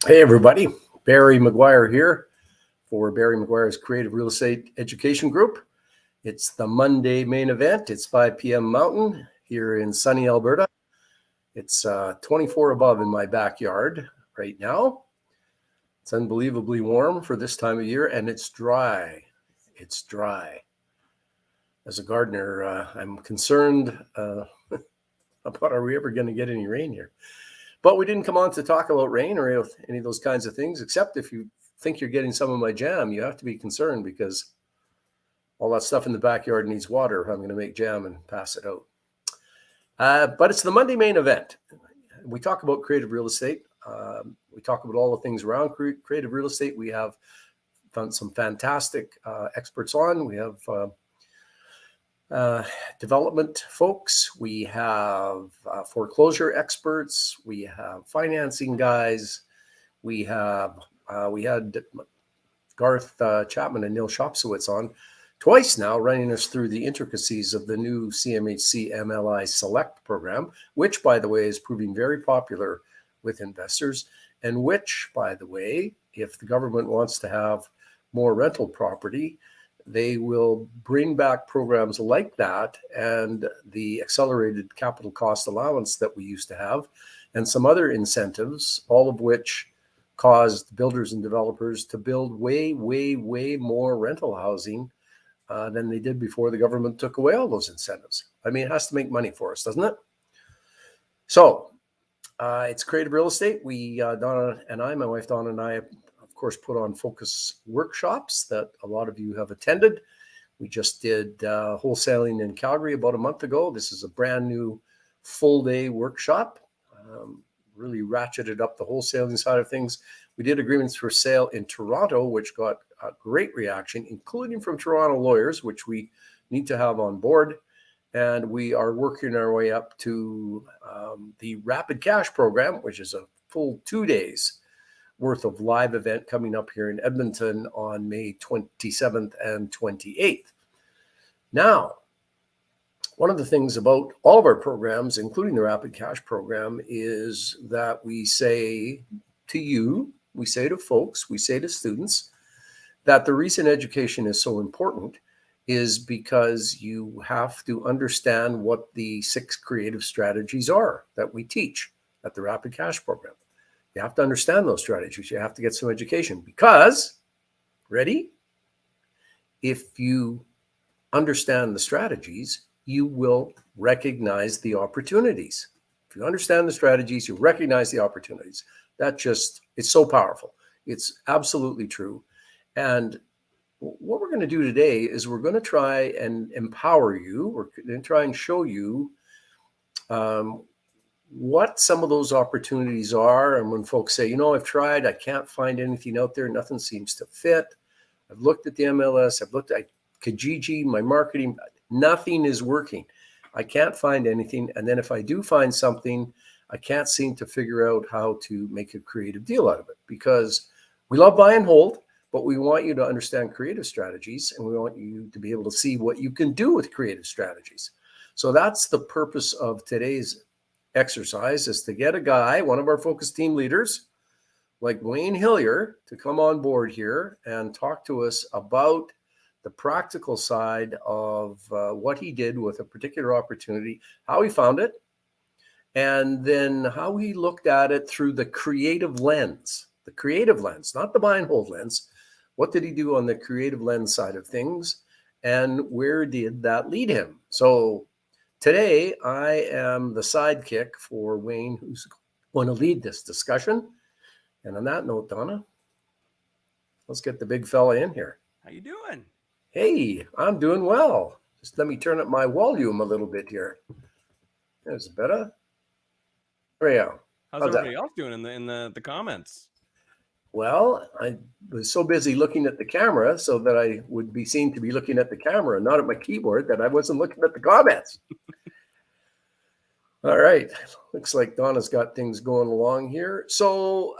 Hey everybody, Barry McGuire here for Barry McGuire's Creative Real Estate Education Group. It's the Monday main event. It's 5 p.m. Mountain here in sunny Alberta. It's 24 above in my backyard right now. It's unbelievably warm for this time of year, and it's dry. It's dry. As a gardener, I'm concerned about are we ever going to get any rain here? But we didn't come on to talk about rain or any of those kinds of things, except if you think you're getting some of my jam, you have to be concerned because all that stuff in the backyard needs water. I'm going to make jam and pass it out. But it's the Monday main event. We talk about creative real estate. We talk about all the things around creative real estate. We have found some fantastic experts on. We have development folks, we have foreclosure experts, we have financing guys, we had Garth Chapman and Neil Shopsowitz on twice now, running us through the intricacies of the new CMHC MLI Select program, which, by the way, is proving very popular with investors, and which, by the way, if the government wants to have more rental property, they will bring back programs like that and the accelerated capital cost allowance that we used to have, and some other incentives, all of which caused builders and developers to build way, way, way more rental housing than they did before the government took away all those incentives. I mean, it has to make money for us, doesn't it? So it's creative real estate. Donna and I, my wife Donna and I, of course, put on focus workshops that a lot of you have attended. We just did wholesaling in Calgary about a month ago. This is a brand new full day workshop, really ratcheted up the wholesaling side of things. We did agreements for sale in Toronto, which got a great reaction, including from Toronto lawyers, which we need to have on board. And we are working our way up to the Rapid Cash program, which is a full 2 days worth of live event coming up here in Edmonton on May 27th and 28th. Now, one of the things about all of our programs, including the Rapid Cash program, is that we say to you, we say to folks, we say to students that the reason education is so important is because you have to understand what the 6 creative strategies are that we teach at the Rapid Cash program. You have to understand those strategies. You have to get some education because, ready? If you understand the strategies, you will recognize the opportunities. If you understand the strategies, you recognize the opportunities. It's so powerful. It's absolutely true. And what we're going to do today is we're going to try and empower you. We're going to try and show you what some of those opportunities are. And when folks say, I've tried, I can't find anything out there, nothing seems to fit. I've looked at the MLS, I've looked at Kijiji, my marketing, nothing is working. I can't find anything. And then if I do find something, I can't seem to figure out how to make a creative deal out of it, because we love buy and hold, but we want you to understand creative strategies, and we want you to be able to see what you can do with creative strategies. So that's the purpose of today's exercise, is to get a guy, one of our focus team leaders, like Wayne Hillier, to come on board here and talk to us about the practical side of what he did with a particular opportunity, how he found it, and then how he looked at it through the creative lens, not the buy and hold lens. What did he do on the creative lens side of things, and where did that lead him? So today, I am the sidekick for Wayne, who's going to lead this discussion. And on that note, Donna, let's get the big fella in here. How you doing? Hey, I'm doing well. Just let me turn up my volume a little bit here. Is it better? There we go. How's everybody else doing in the comments? Well, I was so busy looking at the camera so that I would be seen to be looking at the camera, not at my keyboard, that I wasn't looking at the comments. All right. Looks like Donna's got things going along here. So,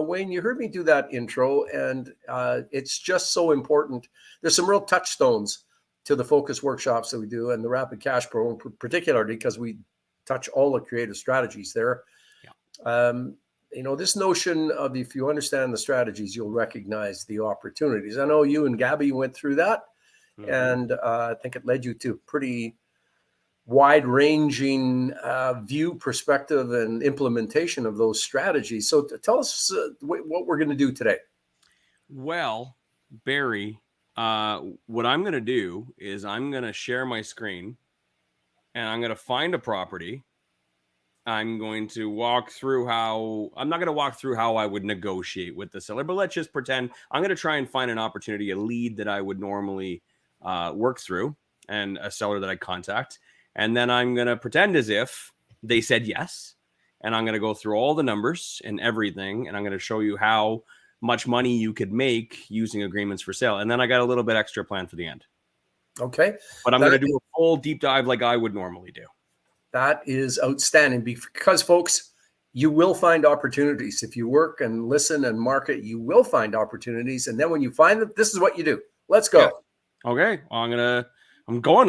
Wayne, you heard me do that intro, and it's just so important. There's some real touchstones to the focus workshops that we do and the Rapid Cash program, particularly because we touch all the creative strategies there. Yeah. this notion of if you understand the strategies, you'll recognize the opportunities. I know you and Gabby went through that, and I think it led you to pretty wide-ranging view, perspective, and implementation of those strategies. So tell us what we're going to do today. Well, Barry, what I'm going to do is I'm going to share my screen, and I'm going to find a property. I'm going to walk through I'm not going to walk through how I would negotiate with the seller, but let's just pretend I'm going to try and find an opportunity, a lead that I would normally work through, and a seller that I contact. And then I'm going to pretend as if they said yes. And I'm going to go through all the numbers and everything. And I'm going to show you how much money you could make using agreements for sale. And then I got a little bit extra plan for the end. Okay. But I'm going to do a full deep dive like I would normally do. That is outstanding, because, folks, you will find opportunities. If you work and listen and market, you will find opportunities. And then when you find them, this is what you do. Let's go. Yeah. Okay. I'm going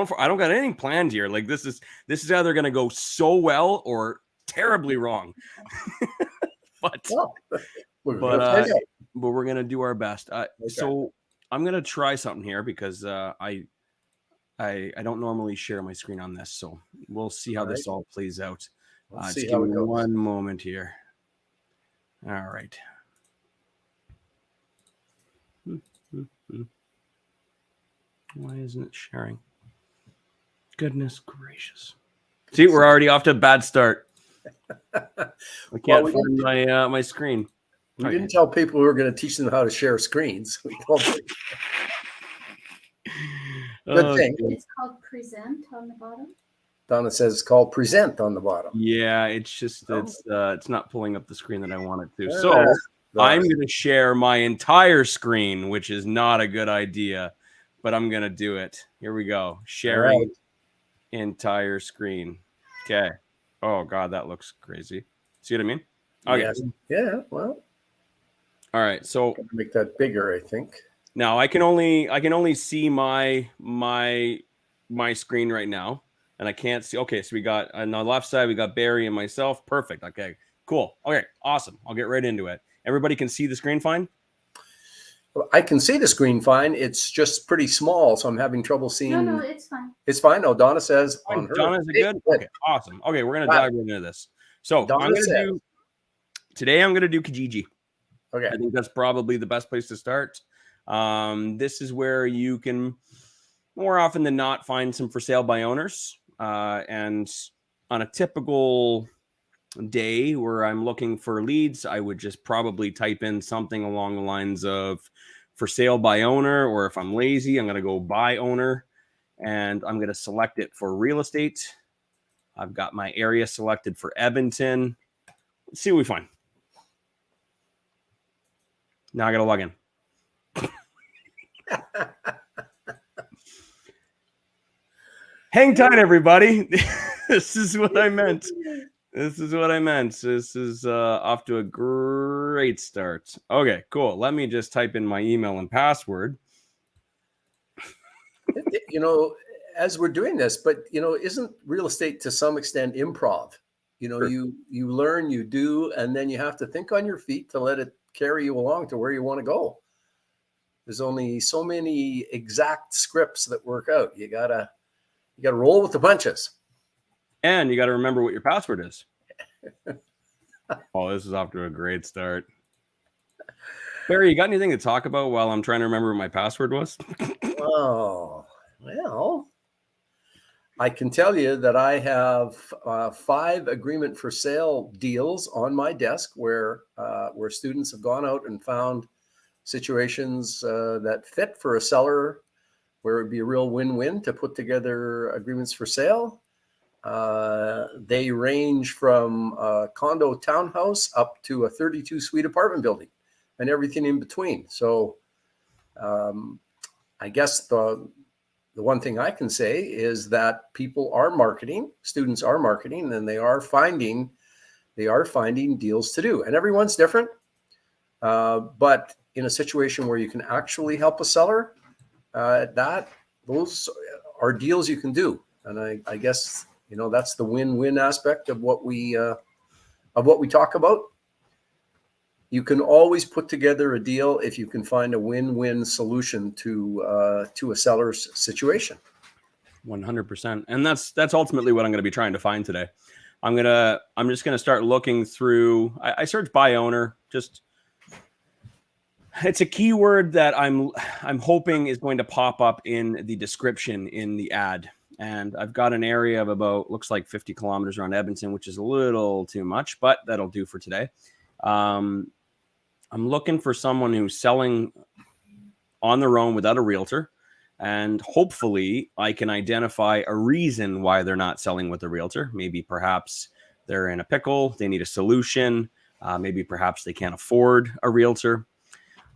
for, I don't got anything planned here. Like this is either going to go so well or terribly wrong. but we're going to do our best. Okay. So I'm going to try something here because I don't normally share my screen on this. So we'll see how this all plays out. Just give me one moment here. All right. Why isn't it sharing? Goodness gracious. See, we're already off to a bad start. I can't find my screen. We didn't tell people we were going to teach them how to share screens. We told them. Good thing. It's called present on the bottom. Donna says it's called present on the bottom. Yeah, it's just it's not pulling up the screen that I want it to. So I'm going to share my entire screen, which is not a good idea. But I'm going to do it. Here we go. Sharing entire screen. Okay. Oh, God, that looks crazy. See what I mean? Okay. Yeah, well. All right. So make that bigger, I think. Now I can only see my screen right now. And I can't see. Okay, so we got on the left side, we got Barry and myself. Perfect. Okay, cool. Okay, awesome. I'll get right into it. Everybody can see the screen fine? I can see the screen fine. It's just pretty small, so I'm having trouble seeing. No, it's fine. It's fine. Oh, Donna says on her. Donna, is it good? Okay, awesome. Okay, we're gonna dive right into this. So today I'm gonna do Kijiji. Okay. I think that's probably the best place to start. This is where you can more often than not find some for sale by owners. And on a typical day where I'm looking for leads, I would just probably type in something along the lines of for sale by owner, or if I'm lazy, I'm going to go by owner, and I'm going to select it for real estate. I've got my area selected for Edmonton. Let's see what we find. Now I got to log in. Hang tight, everybody. This is what I meant. This is off to a great start. Okay, cool. Let me just type in my email and password. As we're doing this, but isn't real estate to some extent improv? Sure. You learn, you do, and then you have to think on your feet to let it carry you along to where you want to go. There's only so many exact scripts that work out. You gotta roll with the punches. And you got to remember what your password is. Oh, this is off to a great start. Barry, you got anything to talk about while I'm trying to remember what my password was? Oh, well, I can tell you that I have 5 agreement for sale deals on my desk where students have gone out and found situations that fit for a seller, where it'd be a real win-win to put together agreements for sale. They range from a condo townhouse up to a 32 suite apartment building and everything in between. So I guess the one thing I can say is that people are marketing, students are marketing, and they are finding deals to do. And everyone's different. But in a situation where you can actually help a seller, those are deals you can do. And I guess that's the win-win aspect of what we talk about. You can always put together a deal if you can find a win-win solution to a seller's situation. 100%. And that's ultimately what I'm going to be trying to find today. I'm just going to start looking through. I search by owner. Just, it's a keyword that I'm hoping is going to pop up in the description in the ad. And I've got an area of about, looks like 50 kilometers around Edmonton, which is a little too much, but that'll do for today. I'm looking for someone who's selling on their own without a realtor. And hopefully I can identify a reason why they're not selling with a realtor. Maybe perhaps they're in a pickle. They need a solution. Maybe perhaps they can't afford a realtor.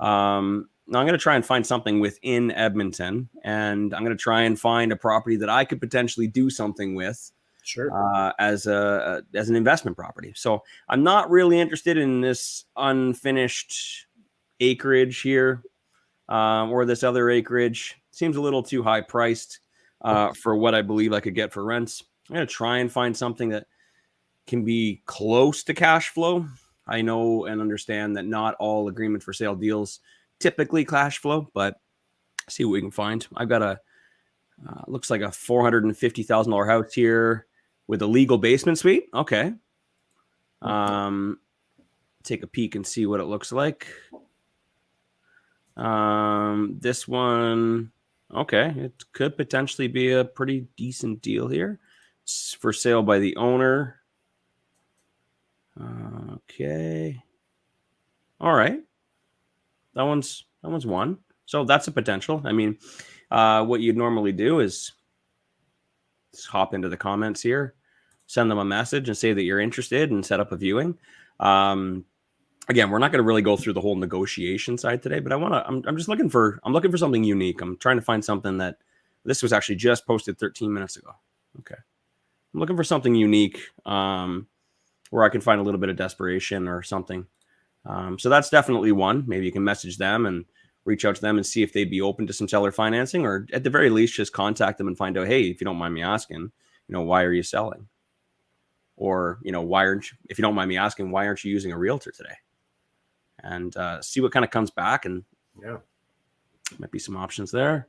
Now I'm going to try and find something within Edmonton, and I'm going to try and find a property that I could potentially do something with. Sure. As an investment property. So I'm not really interested in this unfinished acreage here, or this other acreage. Seems a little too high priced for what I believe I could get for rents. I'm going to try and find something that can be close to cash flow. I know and understand that not all agreement for sale deals typically cash flow, but see what we can find. I've got looks like a $450,000 house here with a legal basement suite. Okay. Take a peek and see what it looks like. This one, okay, it could potentially be a pretty decent deal here. It's for sale by the owner. Okay. All right. That one's one. So that's a potential. I mean, what you'd normally do is just hop into the comments here, send them a message and say that you're interested and set up a viewing. Again, we're not going to really go through the whole negotiation side today, but I'm just looking for something unique. I'm trying to find something that this was actually just posted 13 minutes ago. Okay. I'm looking for something unique, where I can find a little bit of desperation or something. So that's definitely one. Maybe you can message them and reach out to them and see if they'd be open to some seller financing, or at the very least, just contact them and find out, hey, if you don't mind me asking, why are you selling? Or, if you don't mind me asking, why aren't you using a realtor today? And see what kind of comes back. And yeah, might be some options there.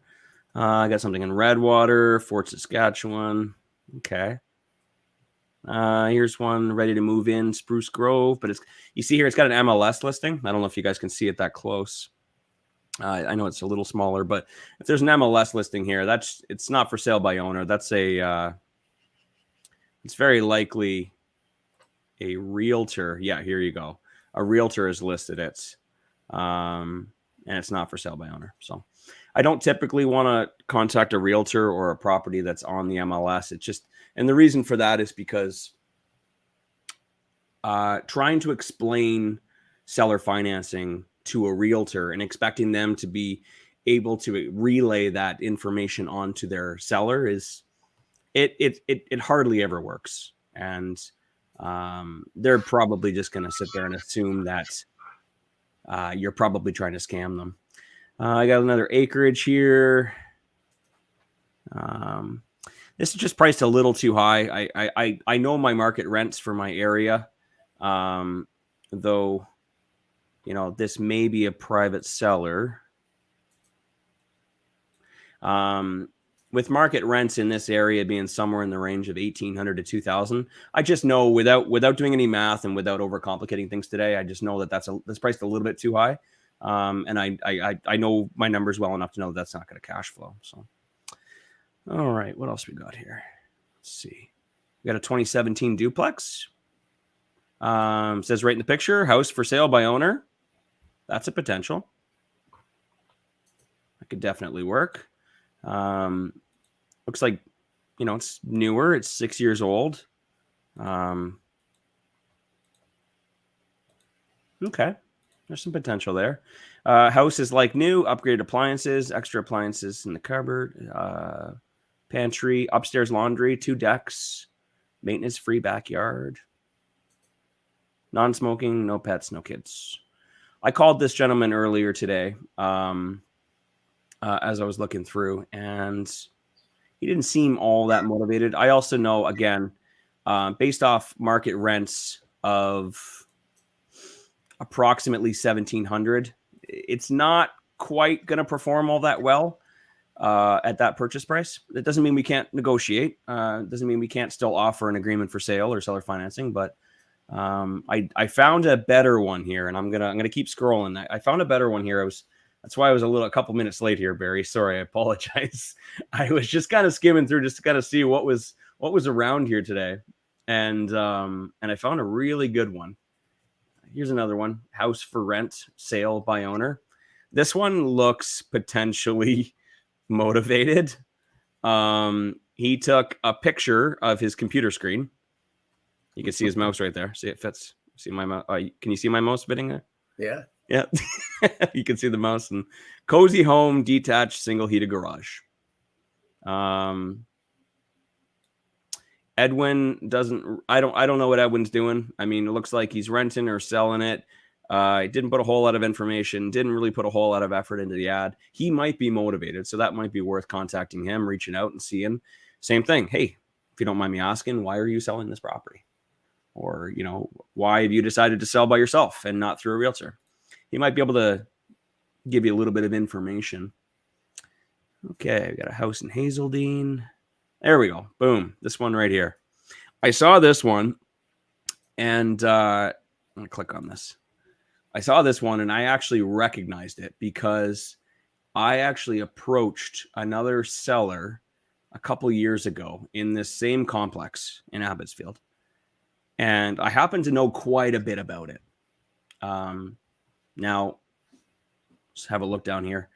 I got something in Redwater, Fort Saskatchewan. Okay. Here's one ready to move in, Spruce Grove, but you see here, it's got an MLS listing. I don't know if you guys can see it that close. I know it's a little smaller, but if there's an MLS listing here, it's not for sale by owner. That's it's very likely a realtor. Yeah, here you go. A realtor has listed it, and it's not for sale by owner. So I don't typically want to contact a realtor or a property that's on the MLS. And the reason for that is because trying to explain seller financing to a realtor and expecting them to be able to relay that information onto their seller it hardly ever works. And they're probably just going to sit there and assume that you're probably trying to scam them. I got another acreage here. This is just priced a little too high. I know my market rents for my area, though, this may be a private seller. With market rents in this area being somewhere in the range of $1,800 to $2,000, I just know without doing any math and without overcomplicating things today, I just know that that's priced a little bit too high. And I know my numbers well enough to know that's not going to cash flow. So, all right, what else we got here? Let's see. We got a 2017 duplex. Says right in the picture, house for sale by owner. That's a potential. That could definitely work. Looks like, it's newer. It's 6 years old. Okay. There's some potential there. House is like new, upgraded appliances, extra appliances in the cupboard, pantry, upstairs laundry, 2 decks, maintenance-free backyard, non-smoking, no pets, no kids. I called this gentleman earlier today as I was looking through, and he didn't seem all that motivated. I also know, again, based off market rents of approximately 1,700. It's not quite going to perform all that well at that purchase price. That doesn't mean we can't negotiate. Doesn't mean we can't still offer an agreement for sale or seller financing. But I found a better one here, and I'm gonna keep scrolling. I found a better one here. That's why I was a couple minutes late here, Barry. Sorry, I apologize. I was just kind of skimming through just to kind of see what was around here today, and I found a really good one. Here's another one: house for rent, sale by owner. This one looks potentially motivated. He took a picture of his computer screen. You can see his mouse right there. See, it fits. See my mouse? Can you see my mouse fitting there? Yeah. Yeah. You can see the mouse. And cozy home, detached, single heated garage. Edwin doesn't. I don't know what Edwin's doing. I mean, it looks like he's renting or selling it. He didn't put a whole lot of information, didn't really put a whole lot of effort into the ad. He might be motivated, so that might be worth contacting him, reaching out and seeing. Same thing. Hey, if you don't mind me asking, why are you selling this property? Or, why have you decided to sell by yourself and not through a realtor? He might be able to give you a little bit of information. Okay, we got a house in Hazeldean. There we go. Boom. This one right here. I saw this one, and I'm going to click on this. I saw this one and I actually recognized it because I actually approached another seller a couple years ago in this same complex in Abbotsfield. And I happen to know quite a bit about it. Now, let's have a look down here.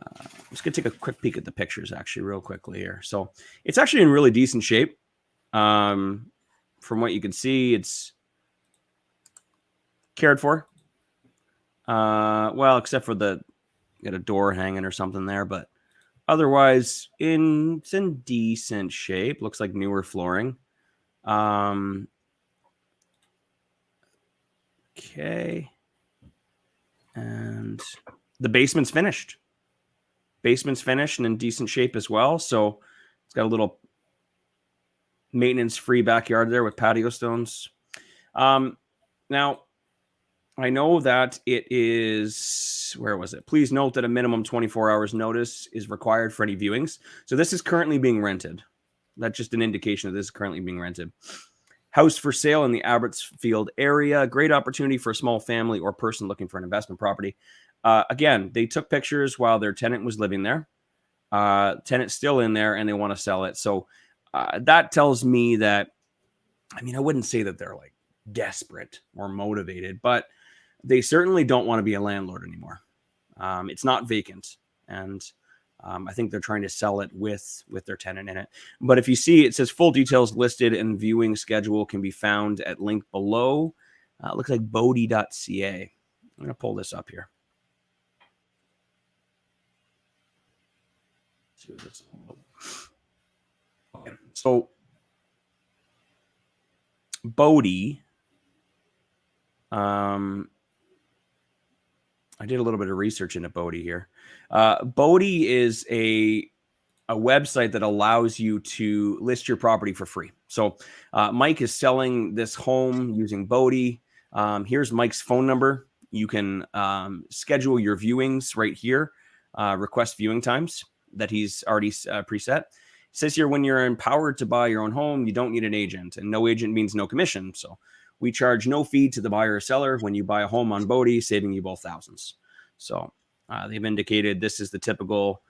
I'm just going to take a quick peek at the pictures actually real quickly here. So it's actually in really decent shape. From what you can see, it's cared for. Well, except for got a door hanging or something there, but otherwise it's in decent shape. Looks like newer flooring. Okay. And the basement's finished. Basement's finished and in decent shape as well. So it's got a little maintenance-free backyard there with patio stones. Now, I know that it is, where was it? Please note that a minimum 24 hours notice is required for any viewings. So this is currently being rented. That's just an indication that this is currently being rented. House for sale in the Abbotsfield area. Great opportunity for a small family or person looking for an investment property. Again, they took pictures while their tenant was living there. Tenant's still in there and they want to sell it. So that tells me that, I mean, I wouldn't say that they're like desperate or motivated, but they certainly don't want to be a landlord anymore. It's not vacant. And I think they're trying to sell it with their tenant in it. But if you see, it says full details listed and viewing schedule can be found at link below. It looks like bodie.ca. I'm going to pull this up here. Okay. So Bodie, I did a little bit of research into Bodie here. Bodie is a website that allows you to list your property for free. So Mike is selling this home using Bodie. Here's Mike's phone number. You can schedule your viewings right here. Request viewing times that he's already preset. It says here, when you're empowered to buy your own home, you don't need an agent, and no agent means no commission. So we charge no fee to the buyer or seller when you buy a home on Bodie, saving you both thousands. So they've indicated this is the typical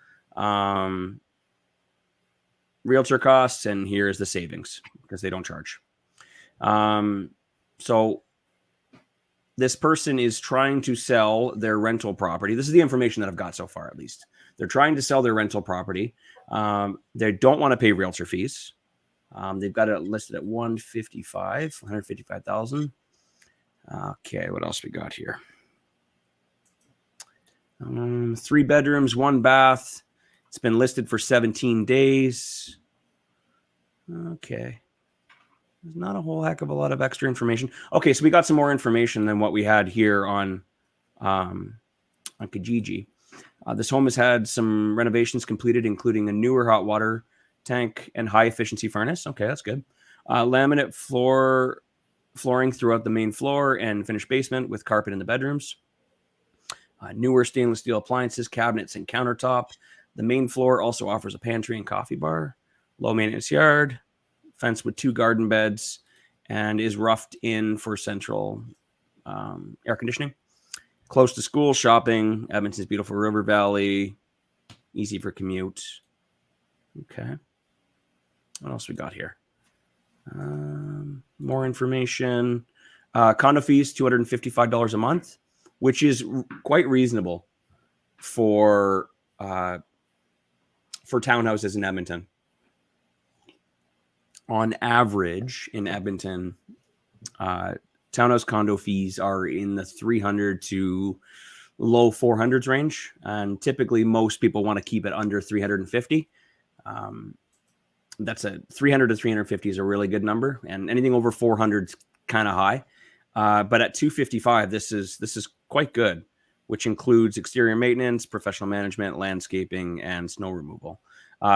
realtor costs, and here's the savings because they don't charge. So this person is trying to sell their rental property. This is the information that I've got so far, at least. They're trying to sell their rental property. They don't want to pay realtor fees. They've got it listed at $155,000. Okay, what else we got here? 3 bedrooms, 1 bath. It's been listed for 17 days. Okay. There's not a whole heck of a lot of extra information. Okay, so we got some more information than what we had here on Kijiji. This home has had some renovations completed, including a newer hot water tank and high efficiency furnace. Okay, that's good. Laminate floor flooring throughout the main floor and finished basement with carpet in the bedrooms. Newer stainless steel appliances, cabinets, and countertop. The main floor also offers a pantry and coffee bar. Low maintenance yard, fence with 2 garden beds, and is roughed in for central air conditioning. Close to school, shopping. Edmonton's beautiful river valley. Easy for commute. Okay. What else we got here? More information. Condo fees, $255 a month, which is quite reasonable for townhouses in Edmonton. On average, in Edmonton, townhouse condo fees are in the 300 to low 400s range, and typically most people want to keep it under 350. That's a 300 to 350 is a really good number, and anything over 400 is kind of high. But at 255, this is quite good, which includes exterior maintenance, professional management, landscaping, and snow removal.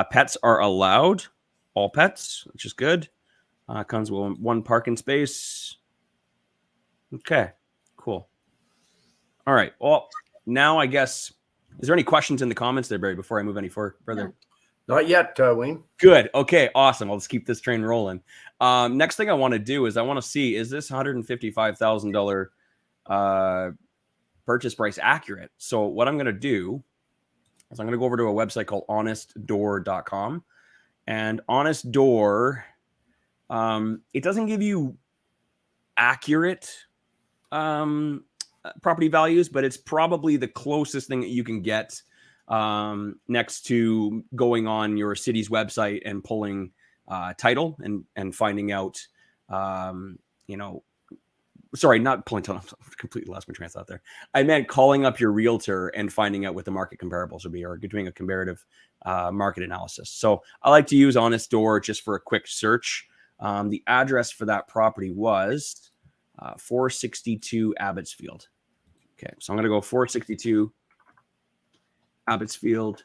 Pets are allowed, all pets, which is good. Comes with 1 parking space. Okay, cool. All right. Well, now I guess, is there any questions in the comments there, Barry, before I move any further? Not yet, Wayne. Good. Okay, awesome. I'll just keep this train rolling. Next thing I want to do is I want to see, is this $155,000 purchase price accurate? So what I'm going to do is I'm going to go over to a website called honestdoor.com. And Honest Door, it doesn't give you accurate property values, but it's probably the closest thing that you can get next to going on your city's website and pulling title and finding out, sorry, not pulling title. I completely lost my train of thought there. I meant calling up your realtor and finding out what the market comparables would be, or doing a comparative market analysis. So I like to use Honest Door just for a quick search. The address for that property was 462 Abbotsfield. Okay, so I'm going to go 462 Abbotsfield.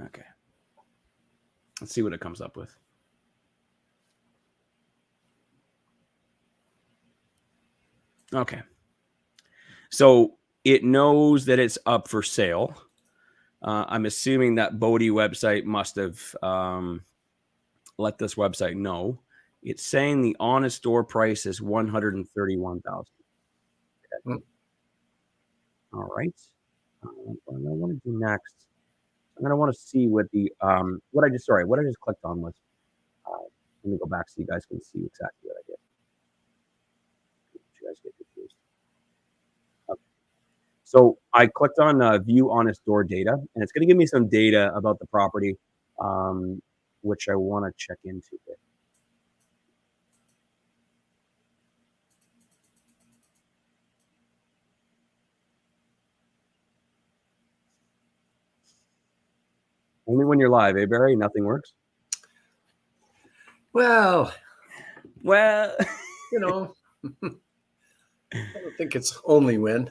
Okay. Let's see what it comes up with. Okay. So it knows that it's up for sale. I'm assuming that Bodie website must have let this website know. It's saying the Honest Door price is $131,000. Okay. All right. What I want to do next, I'm going to want to see what the what I just clicked on was. Let me go back so you guys can see exactly what I did. You guys get confused. Okay. So I clicked on View Honest Door Data, and it's going to give me some data about the property, which I want to check into here. Only when you're live, eh, Barry? Nothing works? Well, you know, I don't think it's only when.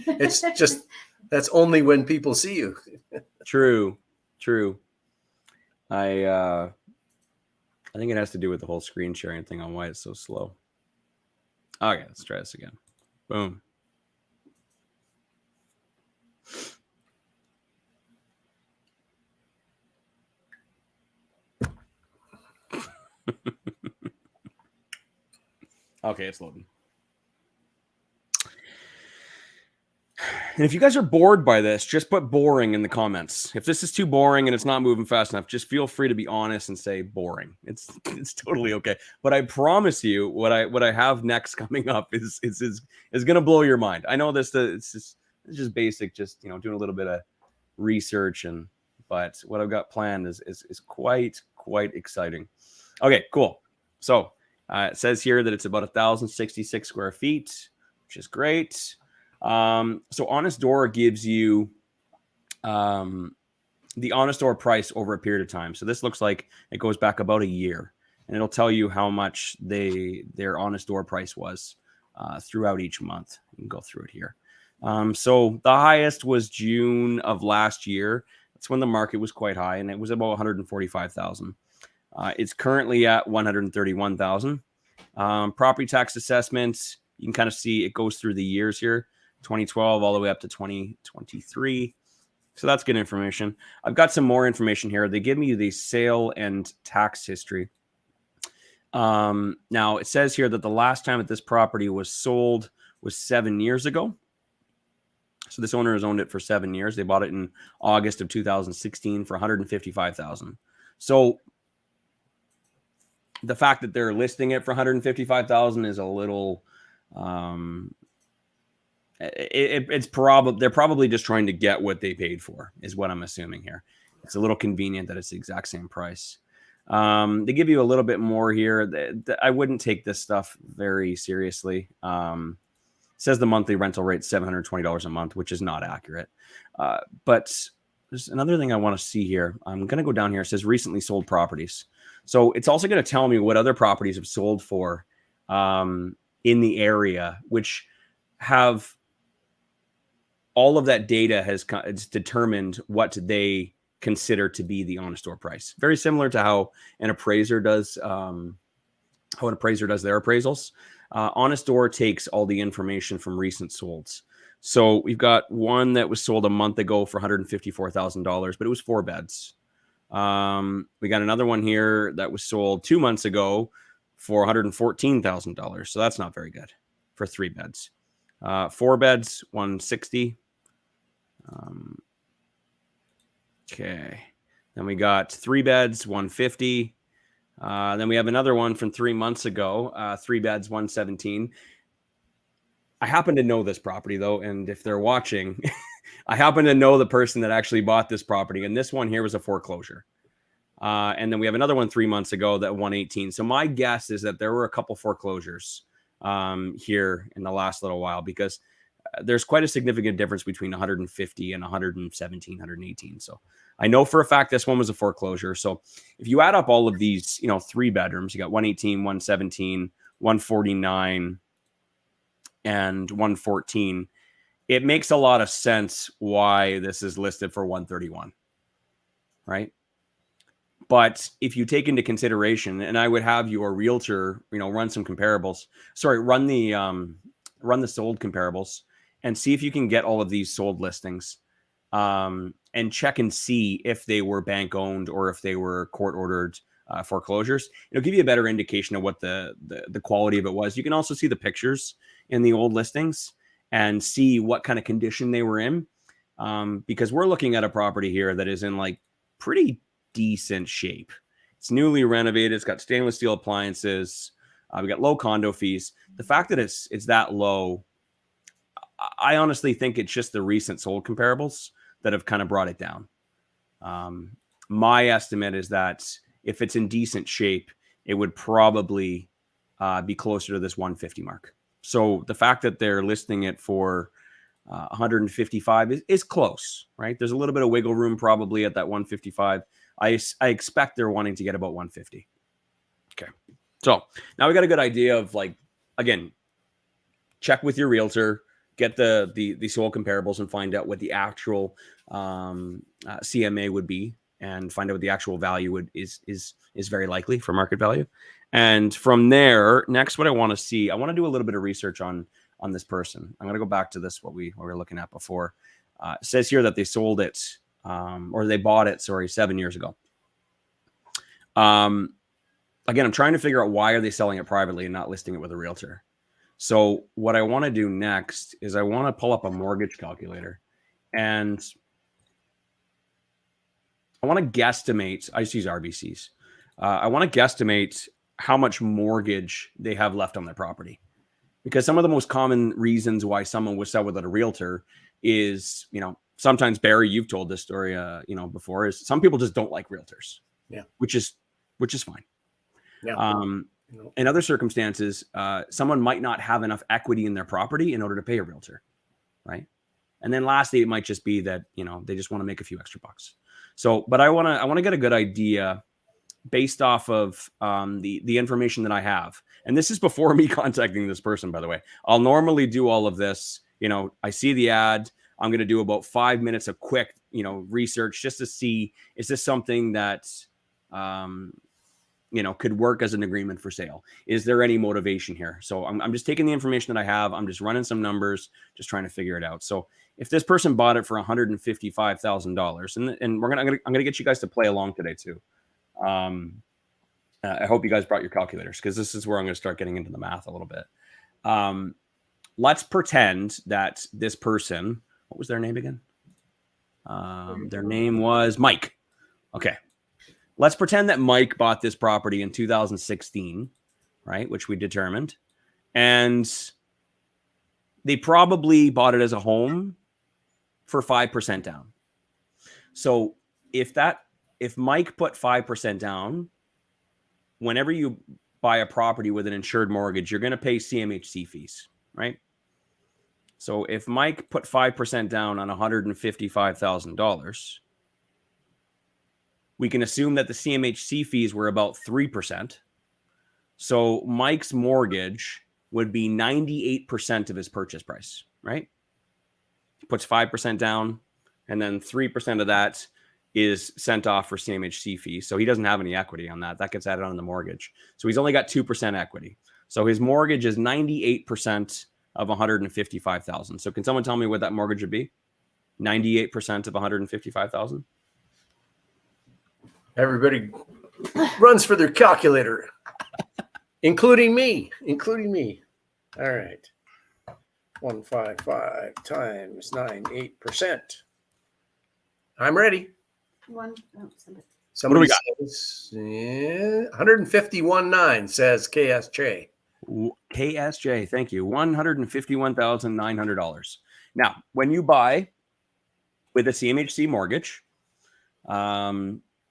It's just, that's only when people see you. True. I think it has to do with the whole screen sharing thing on why it's so slow. Okay, let's try this again. Boom. Okay, it's loading. And if you guys are bored by this, just put boring in the comments. If this is too boring and it's not moving fast enough, just feel free to be honest and say boring. It's totally okay. But I promise you, what I have next coming up is going to blow your mind. I know it's just basic, just doing a little bit of research, but what I've got planned is quite exciting. Okay, cool. So it says here that it's about 1,066 square feet, which is great. So Honest Door gives you the Honest Door price over a period of time. So this looks like it goes back about a year, and it'll tell you how much their Honest Door price was throughout each month. You can go through it here. So the highest was June of last year. That's when the market was quite high, and it was about 145,000. It's currently at 131,000. Property tax assessments, you can kind of see it goes through the years here, 2012 all the way up to 2023. So that's good information. I've got some more information here. They give me the sale and tax history. Now it says here that the last time that this property was sold was 7 years ago. So this owner has owned it for 7 years. They bought it in August of 2016 for 155,000. So the fact that they're listing it for 155,000 is a little, it's probably, they're probably just trying to get what they paid for, is what I'm assuming here. It's a little convenient that it's the exact same price. They give you a little bit more here. I wouldn't take this stuff very seriously. It says the monthly rental rate $720 a month, which is not accurate. But there's another thing I want to see here. I'm going to go down here. It says recently sold properties. So it's also going to tell me what other properties have sold for in the area, which have all of that data has determined what they consider to be the honest door price. Very similar to how an appraiser does their appraisals. Honest door takes all the information from recent solds. So we've got one that was sold a month ago for $154,000, but it was 4 beds. We got another one here that was sold 2 months ago for $114,000. So that's not very good for 3 beds. 4 beds, 160. Okay. Then we got 3 beds, 150. Then we have another one from 3 months ago, 3 beds, 117. I happen to know this property though, and if they're watching, I happen to know the person that actually bought this property, and this one here was a foreclosure. And then we have another one 3 months ago that 118. So my guess is that there were a couple foreclosures here in the last little while, because there's quite a significant difference between 150 and 117, 118. So I know for a fact this one was a foreclosure. So if you add up all of these, 3 bedrooms, you got 118, 117, 149, and 114. It makes a lot of sense why this is listed for 131, right? But if you take into consideration, and I would have your realtor, run some comparables. Sorry, run the sold comparables and see if you can get all of these sold listings, and check and see if they were bank owned or if they were court ordered foreclosures. It'll give you a better indication of what the quality of it was. You can also see the pictures in the old listings and see what kind of condition they were in, because we're looking at a property here that is in like pretty decent shape. It's newly renovated. It's got stainless steel appliances. We got low condo fees. The fact that it's that low, I honestly think it's just the recent sold comparables that have kind of brought it down. My estimate is that if it's in decent shape, it would probably be closer to this 150 mark. So the fact that they're listing it for 155 is close, right? There's a little bit of wiggle room probably at that 155. I expect they're wanting to get about 150. Okay. So now we got a good idea of, like, again, check with your realtor, get the sold comparables and find out what the actual CMA would be, and find out what the actual value is very likely for market value. And from there, next, what I want to see, I want to do a little bit of research on this person. I'm going to go back to this, what we were looking at before. It says here that they sold it, or they bought it, 7 years ago. Again, I'm trying to figure out why are they selling it privately and not listing it with a realtor. So what I want to do next is I want to pull up a mortgage calculator, and I want to guesstimate. I just use RBCs. I want to guesstimate how much mortgage they have left on their property, because some of the most common reasons why someone would sell without a realtor is, sometimes, Barry, you've told this story, before, is some people just don't like realtors. Yeah. Which is fine. Yeah. In other circumstances, someone might not have enough equity in their property in order to pay a realtor, right? And then lastly, it might just be that, they just want to make a few extra bucks. So, but I want to get a good idea based off of the information that I have. And this is before me contacting this person, by the way. I'll normally do all of this. I see the ad. I'm going to do about 5 minutes of quick research just to see, is this something that, could work as an agreement for sale? Is there any motivation here? So I'm just taking the information that I have. I'm just running some numbers, just trying to figure it out. So if this person bought it for $155,000, and I'm gonna get you guys to play along today too. I hope you guys brought your calculators, because this is where I'm going to start getting into the math a little bit. Let's pretend that this person, what was their name again? Their name was Mike. Okay. Let's pretend that Mike bought this property in 2016, right? Which we determined. And they probably bought it as a home for 5% down. So if Mike put 5% down, whenever you buy a property with an insured mortgage, you're going to pay CMHC fees, right? So if Mike put 5% down on $155,000, we can assume that the CMHC fees were about 3%. So Mike's mortgage would be 98% of his purchase price, right? He puts 5% down, and then 3% of that is sent off for CMHC fees. So he doesn't have any equity on that. That gets added on the mortgage. So he's only got 2% equity. So his mortgage is 98% of $155,000. So can someone tell me what that mortgage would be? 98% of $155,000. Everybody runs for their calculator, including me. All right. 155 times 98%. I'm ready. Somebody what do we says 151.9 says KSJ. KSJ, thank you. $151,900. Now, when you buy with a CMHC mortgage,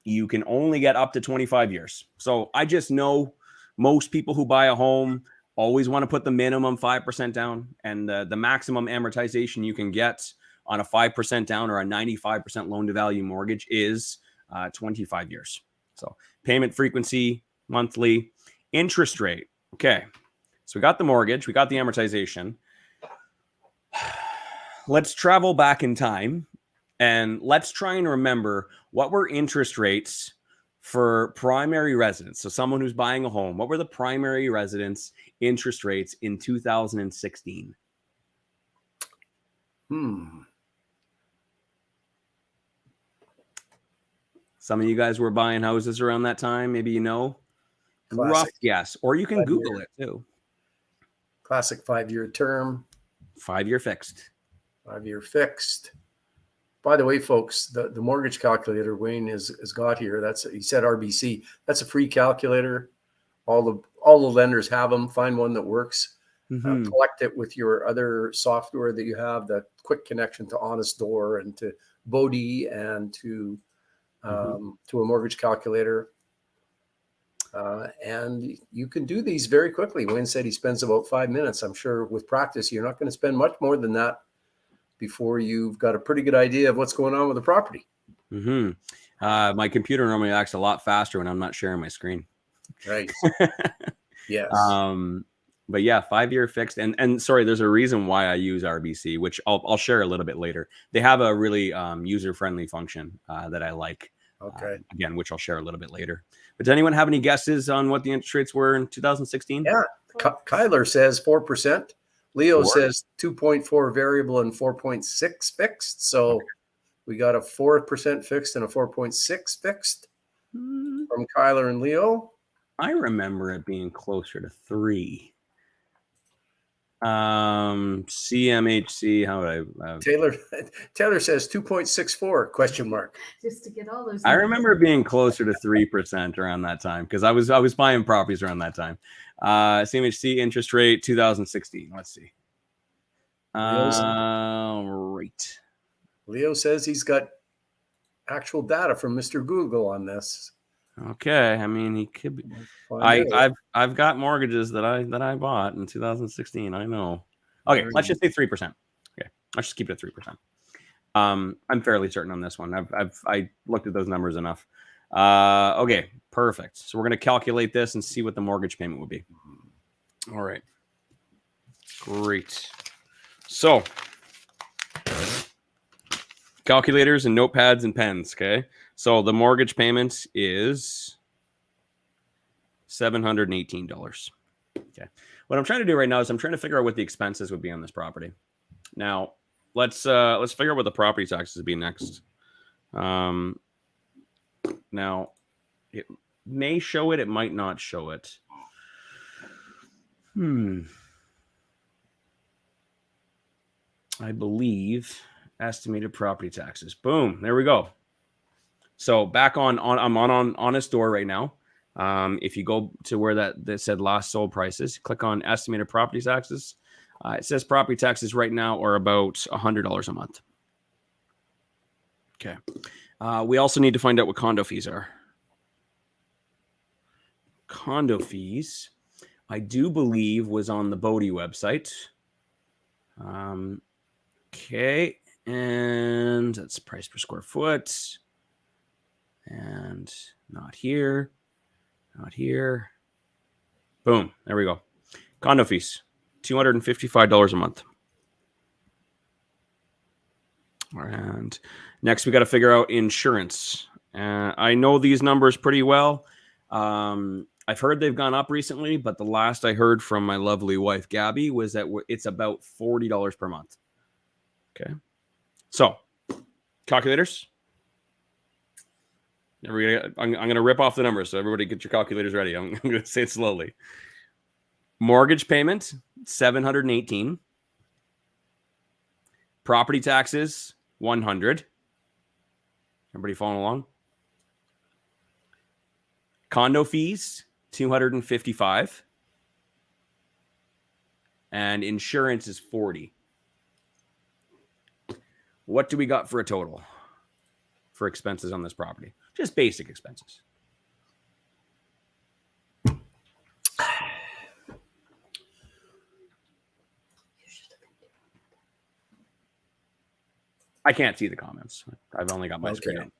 you can only get up to 25 years. So I just know most people who buy a home always want to put the minimum 5% down, and the maximum amortization you can get on a 5% down or a 95% loan to value mortgage is 25 years. So payment frequency, monthly, interest rate. Okay. So we got the mortgage, we got the amortization. Let's travel back in time and let's try and remember, what were interest rates for primary residents? So someone who's buying a home, what were the primary residence interest rates in 2016? Some of you guys were buying houses around that time. Maybe Classic. Rough guess, or you can 5 Google year. it too. Classic 5-year term. 5-year fixed. 5-year fixed. By the way, folks, the mortgage calculator Wayne has got here. He said RBC. That's a free calculator. All the lenders have them. Find one that works. Collect it with your other software that you have. The quick connection to Honest Door and to Bodie and to a mortgage calculator. And you can do these very quickly. Wayne said he spends about 5 minutes. I'm sure with practice, you're not going to spend much more than that before you've got a pretty good idea of what's going on with the property. My computer normally acts a lot faster when I'm not sharing my screen. Right. Yes. But yeah, 5-year fixed. And sorry, there's a reason why I use RBC, which I'll share a little bit later. They have a really user-friendly function that I like. Okay. Again, which I'll share a little bit later. But does anyone have any guesses on what the interest rates were in 2016? Yeah. Kyler says 4%. Leo says 2.4 variable and 4.6 fixed. So we got a 4% fixed and a 4.6 fixed from Kyler and Leo. I remember it being closer to 3. CMHC, how would I? Taylor says 2.64 question mark. Just to get all those. I remember it being closer to 3% around that time because I was buying properties around that time. CMHC interest rate 2016. Let's see. Right. Leo says he's got actual data from Mr. Google on this. Okay, I mean he could be. I've got mortgages that I bought in 2016. I know. Okay, let's just say 3%. Okay, let's just keep it at 3%. I'm fairly certain on this one. I looked at those numbers enough. Okay, perfect. So we're gonna calculate this and see what the mortgage payment would be. All right, great. So calculators and notepads and pens. Okay. So the mortgage payment is $718. Okay. What I'm trying to do right now is I'm trying to figure out what the expenses would be on this property. Now, let's figure out what the property taxes would be next. Now, it may show it. It might not show it. I believe estimated property taxes. Boom. There we go. So back on I'm on Honest Door right now. If you go to where that said last sold prices, click on estimated property taxes. It says property taxes right now are about $100 a month. Okay. We also need to find out what condo fees are. Condo fees, I do believe, was on the Bodie website. Okay. And that's price per square foot. And not here. Not here. Boom. There we go. Condo fees, $255 a month. And next, we got to figure out insurance. I know these numbers pretty well. I've heard they've gone up recently, but the last I heard from my lovely wife, Gabby, was that it's about $40 per month. Okay. So, calculators. I'm going to rip off the numbers, so everybody get your calculators ready. I'm going to say it slowly. Mortgage payment, $718. Property taxes, $100. Everybody following along? Condo fees, $255. And insurance is $40. What do we got for a total for expenses on this property? Just basic expenses. I can't see the comments. I've only got my screen on.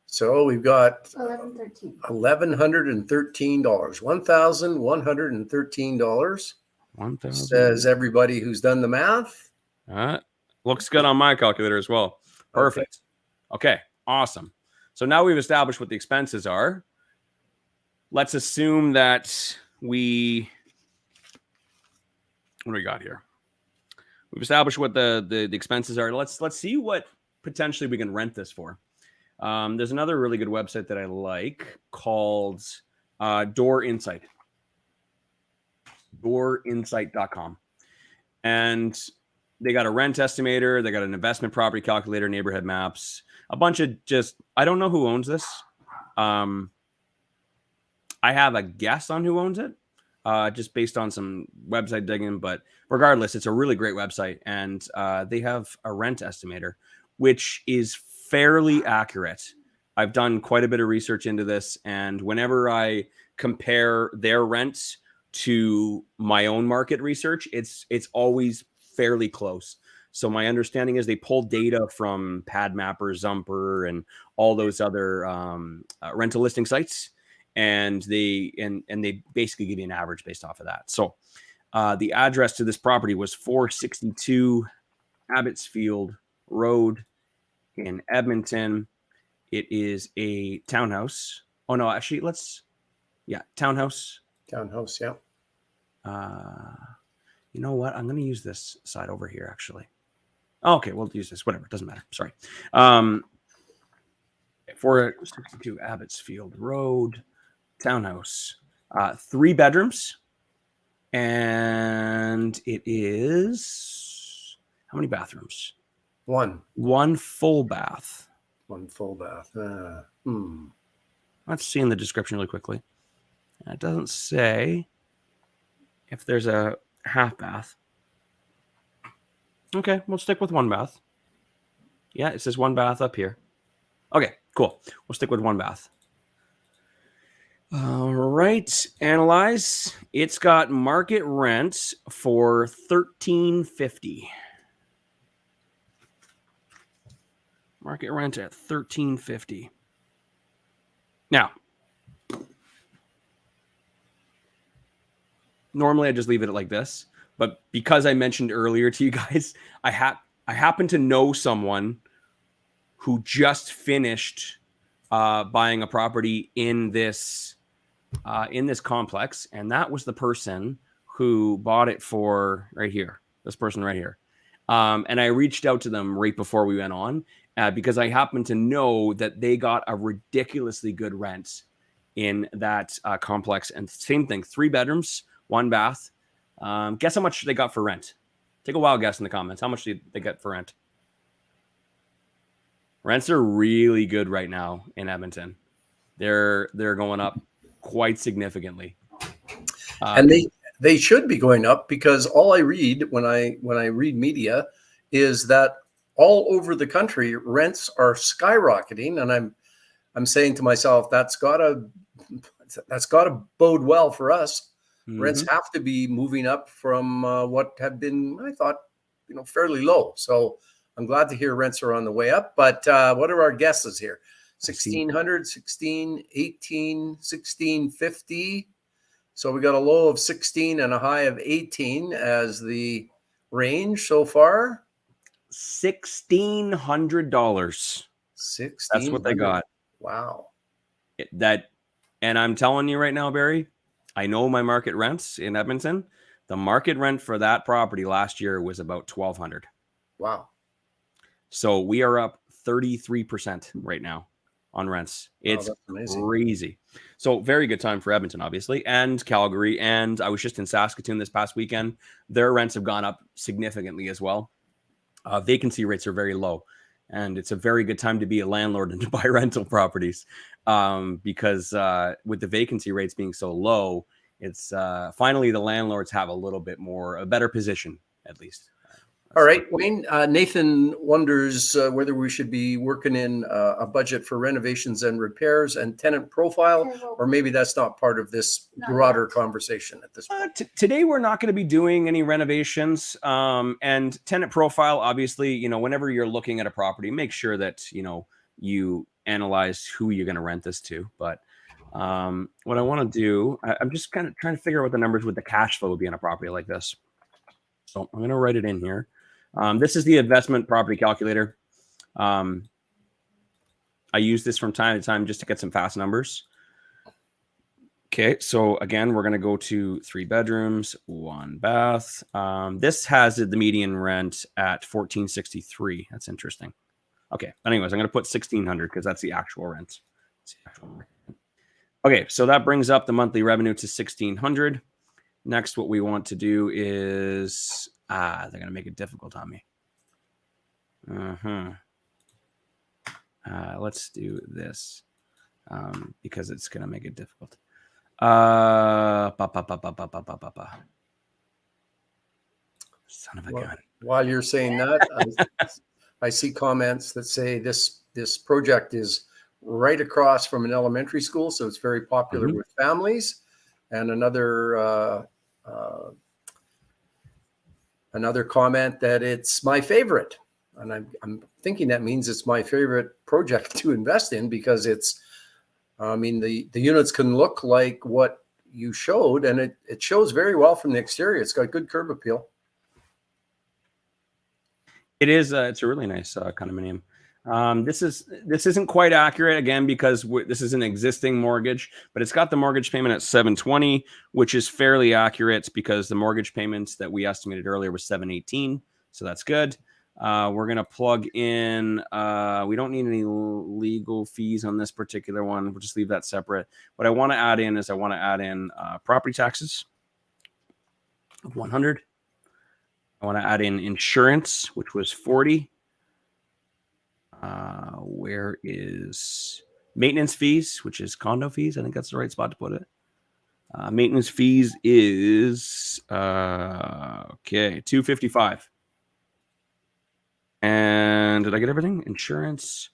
So we've got $1,113. $1,113. $1,113. 1,000. Says everybody who's done the math. Looks good on my calculator as well. Perfect. Okay, awesome. So now we've established what the expenses are. Let's assume that what do we got here? We've established what the expenses are. Let's see what potentially we can rent this for. There's another really good website that I like called Door Insight. Doorinsight.com. And they got a rent estimator. They got an investment property calculator, neighborhood maps, a bunch of I don't know who owns this. I have a guess on who owns it, just based on some website digging. But regardless, it's a really great website. And they have a rent estimator, which is fairly accurate. I've done quite a bit of research into this. And whenever I compare their rents to my own market research, it's always fairly close. So my understanding is they pull data from PadMapper, Zumper, and all those other rental listing sites, and they basically give you an average based off of that. So the address to this property was 462 Abbotsfield Road in Edmonton. It is a townhouse. Oh no, actually, townhouse. Townhouse, yeah. You know what? I'm going to use this side over here, actually. Okay, we'll use this. Whatever. It doesn't matter. Sorry. 462 Abbotsfield Road, townhouse. 3 bedrooms. And it is... How many bathrooms? 1. 1 full bath. 1 full bath. Let's see in the description really quickly. It doesn't say if there's a half bath. Okay, we'll stick with 1 bath. Yeah, it says 1 bath up here. Okay, cool. We'll stick with 1 bath. All right, analyze. It's got market rent for $1,350. Market rent at $1,350. Now, normally I just leave it like this, but because I mentioned earlier to you guys, I happen to know someone who just finished buying a property in this complex, and that was the person who bought it for right here. This person right here. And I reached out to them right before we went on because I happen to know that they got a ridiculously good rent in that complex. And same thing, 3 bedrooms, 1 bath. Guess how much they got for rent? Take a wild guess in the comments. How much did they get for rent? Rents are really good right now in Edmonton. They're going up quite significantly. And they should be going up, because all I read when I read media is that all over the country rents are skyrocketing, and I'm saying to myself, that's gotta bode well for us. Mm-hmm. Rents have to be moving up from what have been, I thought, fairly low. So I'm glad to hear rents are on the way up. But what are our guesses here? 1,600, 16, 18, 1,650. So we got a low of 16 and a high of 18 as the range so far. $1,600. That's what they got. Wow. And I'm telling you right now, Barry, I know my market rents in Edmonton. The market rent for that property last year was about $1,200. Wow. So we are up 33% right now on rents. It's crazy. So very good time for Edmonton, obviously, and Calgary. And I was just in Saskatoon this past weekend. Their rents have gone up significantly as well. Vacancy rates are very low, and it's a very good time to be a landlord and to buy rental properties because with the vacancy rates being so low, it's finally the landlords have a better position, at least. All right, Wayne. Nathan wonders whether we should be working in a budget for renovations and repairs and tenant profile, or maybe that's not part of this broader conversation at this point. Today, we're not going to be doing any renovations and tenant profile. Obviously, whenever you're looking at a property, make sure that, you analyze who you're going to rent this to. But what I want to do, I'm just kind of trying to figure out what the numbers with the cash flow would be on a property like this. So I'm going to write it in here. This is the investment property calculator. I use this from time to time just to get some fast numbers. Okay, so again, we're going to go to 3 bedrooms, 1 bath. This has the median rent at $1,463. That's interesting. Okay, anyways, I'm going to put $1,600 because that's the actual rent. Okay, so that brings up the monthly revenue to $1,600. Next, what we want to do is, they're going to make it difficult on me. Let's do this because it's going to make it difficult. Son of a gun. While you're saying that, I see comments that say this project is right across from an elementary school, so it's very popular with families. And another comment that it's my favorite, and I'm thinking that means it's my favorite project to invest in because it's, the units can look like what you showed, and it shows very well from the exterior. It's got good curb appeal. It is. It's a really nice condominium. This isn't quite accurate again because this is an existing mortgage, but it's got the mortgage payment at $720, which is fairly accurate because the mortgage payments that we estimated earlier was $718, so that's good. We're gonna plug in. We don't need any legal fees on this particular one. We'll just leave that separate. What I want to add in is property taxes of $100. I want to add in insurance, which was $40. Where is maintenance fees, which is condo fees? I think that's the right spot to put it. Maintenance fees is okay, $255. And did I get everything? Insurance,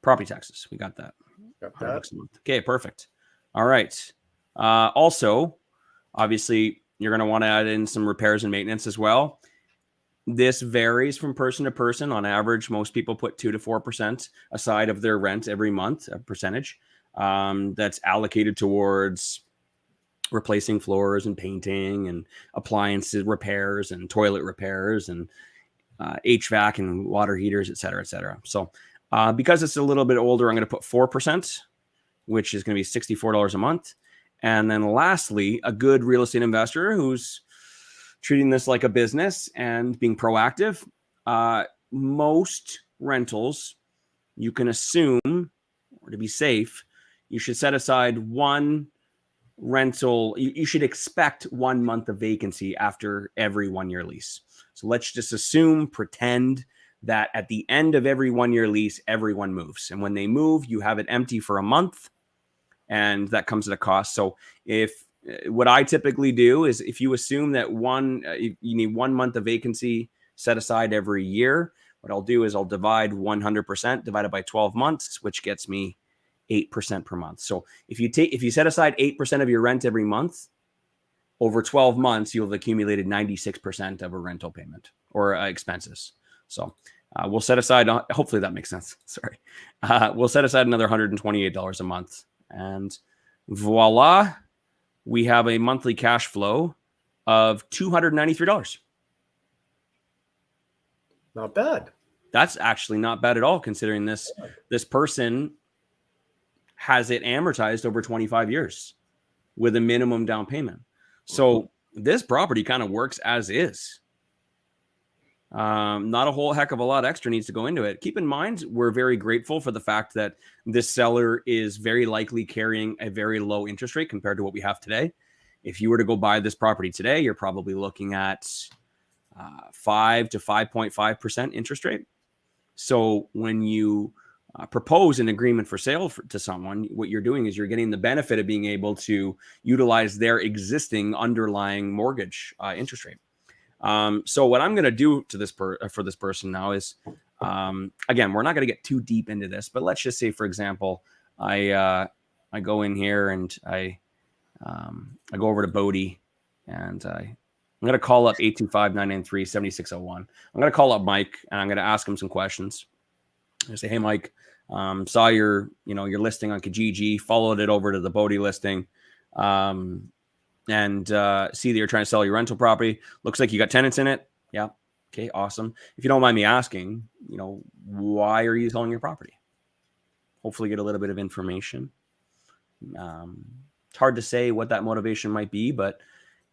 property taxes. We got that. Got that. Okay, perfect. All right. Also, obviously, you're going to want to add in some repairs and maintenance as well. This varies from person to person. On average, most people put 2 to 4% aside of their rent every month, a percentage that's allocated towards replacing floors and painting and appliances repairs and toilet repairs and HVAC and water heaters, et cetera, et cetera. So Because it's a little bit older, I'm going to put 4%, which is going to be $64 a month. And then lastly, a good real estate investor who's treating this like a business and being proactive. Most rentals, you can assume, or to be safe, you should set aside one rental. You should expect 1 month of vacancy after every 1 year lease. So let's just pretend that at the end of every 1 year lease, everyone moves. And when they move, you have it empty for a month, and that comes at a cost. So what I typically do is, if you assume that you need 1 month of vacancy set aside every year, what I'll do is I'll divide 100% divided by 12 months, which gets me 8% per month. So if you set aside 8% of your rent every month, over 12 months, you'll have accumulated 96% of a rental payment or expenses. So we'll set aside, hopefully that makes sense. Sorry. We'll set aside another $128 a month. And voila, we have a monthly cash flow of $293. Not bad. That's actually not bad at all, considering this person has it amortized over 25 years with a minimum down payment. So this property kind of works as is. Not a whole heck of a lot extra needs to go into it. Keep in mind, we're very grateful for the fact that this seller is very likely carrying a very low interest rate compared to what we have today. If you were to go buy this property today, you're probably looking at 5 to 5.5% interest rate. So when you propose an agreement for sale to someone, what you're doing is you're getting the benefit of being able to utilize their existing underlying mortgage interest rate. So what I'm going to do to this for this person now is, again, we're not going to get too deep into this, but let's just say, for example, I go in here and I go over to Bodie, and I'm going to call up 825-993-7601. I'm going to call up Mike, and I'm going to ask him some questions. I say, hey, Mike, saw your listing on Kijiji, followed it over to the Bodie listing, and see that you're trying to sell your rental property. Looks like you got tenants in it. Yeah. Okay, awesome. If you don't mind me asking, why are you selling your property? Hopefully get a little bit of information. It's hard to say what that motivation might be, but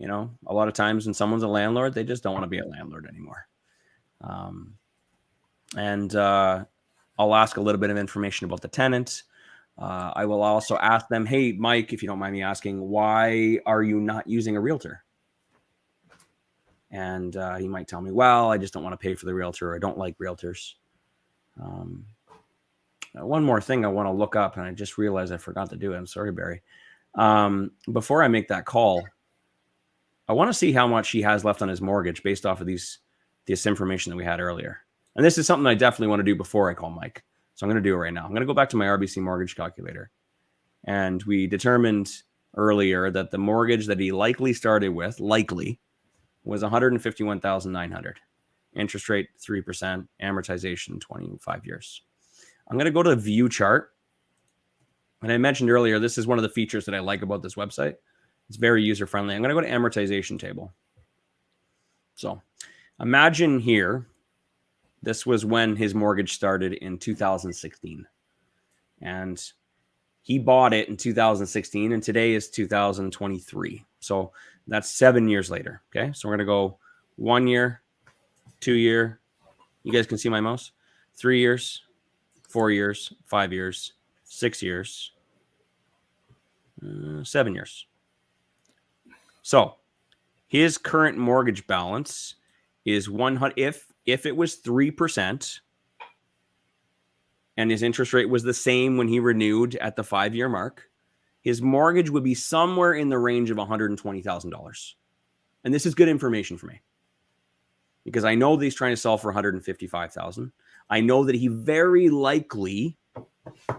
a lot of times when someone's a landlord, they just don't want to be a landlord anymore. And I'll ask a little bit of information about the tenant. I will also ask them, hey, Mike, if you don't mind me asking, why are you not using a realtor? And he might tell me, well, I just don't want to pay for the realtor, or I don't like realtors. One more thing I want to look up, and I just realized I forgot to do it. I'm sorry, Barry. Before I make that call, I want to see how much he has left on his mortgage based off of this information that we had earlier. And this is something I definitely want to do before I call Mike. So I'm going to do it right now. I'm going to go back to my RBC mortgage calculator. And we determined earlier that the mortgage that he likely started with, was $151,900. Interest rate 3%, amortization 25 years. I'm going to go to the view chart. And I mentioned earlier, this is one of the features that I like about this website. It's very user-friendly. I'm going to go to amortization table. So imagine here, this was when his mortgage started in 2016. And he bought it in 2016, and today is 2023. So that's 7 years later. Okay, so we're going to go 1 year, 2 year. You guys can see my mouse. 3 years, 4 years, 5 years, 6 years, 7 years. So his current mortgage balance is 100. If it was 3% and his interest rate was the same when he renewed at the 5-year mark, his mortgage would be somewhere in the range of $120,000. And this is good information for me, because I know that he's trying to sell for $155,000. I know that he very likely,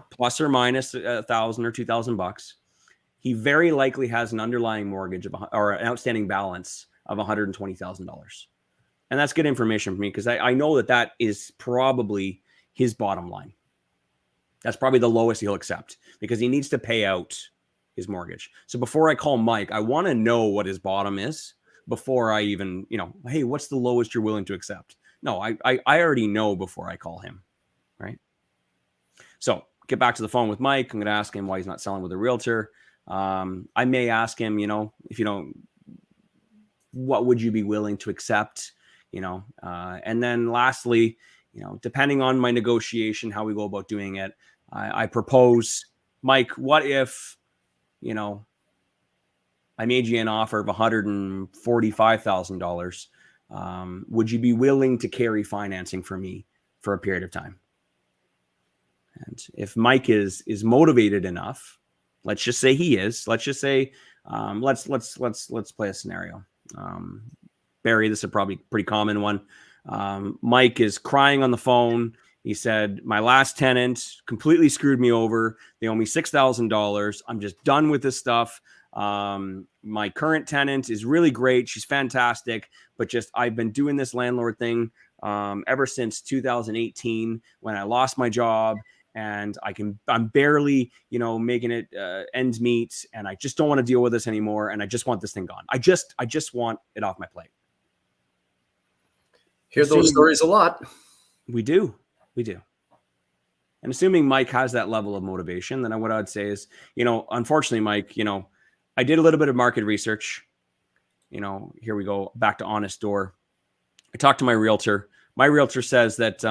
plus or minus $1,000 or $2,000, he very likely has an underlying mortgage or an outstanding balance of $120,000. And that's good information for me, because I know that is probably his bottom line. That's probably the lowest he'll accept, because he needs to pay out his mortgage. So before I call Mike, I want to know what his bottom is before I even, hey, what's the lowest you're willing to accept? No, I already know before I call him, right? So get back to the phone with Mike. I'm going to ask him why he's not selling with a realtor. I may ask him, if you don't, what would you be willing to accept? And then lastly, depending on my negotiation, how we go about doing it, I propose, Mike, what if, I made you an offer of $145,000. Would you be willing to carry financing for me for a period of time? And if Mike is motivated enough, let's just say he is. Let's just say, let's play a scenario. Barry, this is probably a pretty common one. Mike is crying on the phone. He said, my last tenant completely screwed me over. They owe me $6,000. I'm just done with this stuff. My current tenant is really great. She's fantastic, but I've been doing this landlord thing ever since 2018 when I lost my job, and I'm barely, making it ends meet, and I just don't want to deal with this anymore, and I just want this thing gone. I just want it off my plate. Hear those stories a lot. We do. And assuming Mike has that level of motivation, then what I'd say is, unfortunately, Mike, I did a little bit of market research. Here we go back to Honest Door. I talked to my realtor. My realtor says that,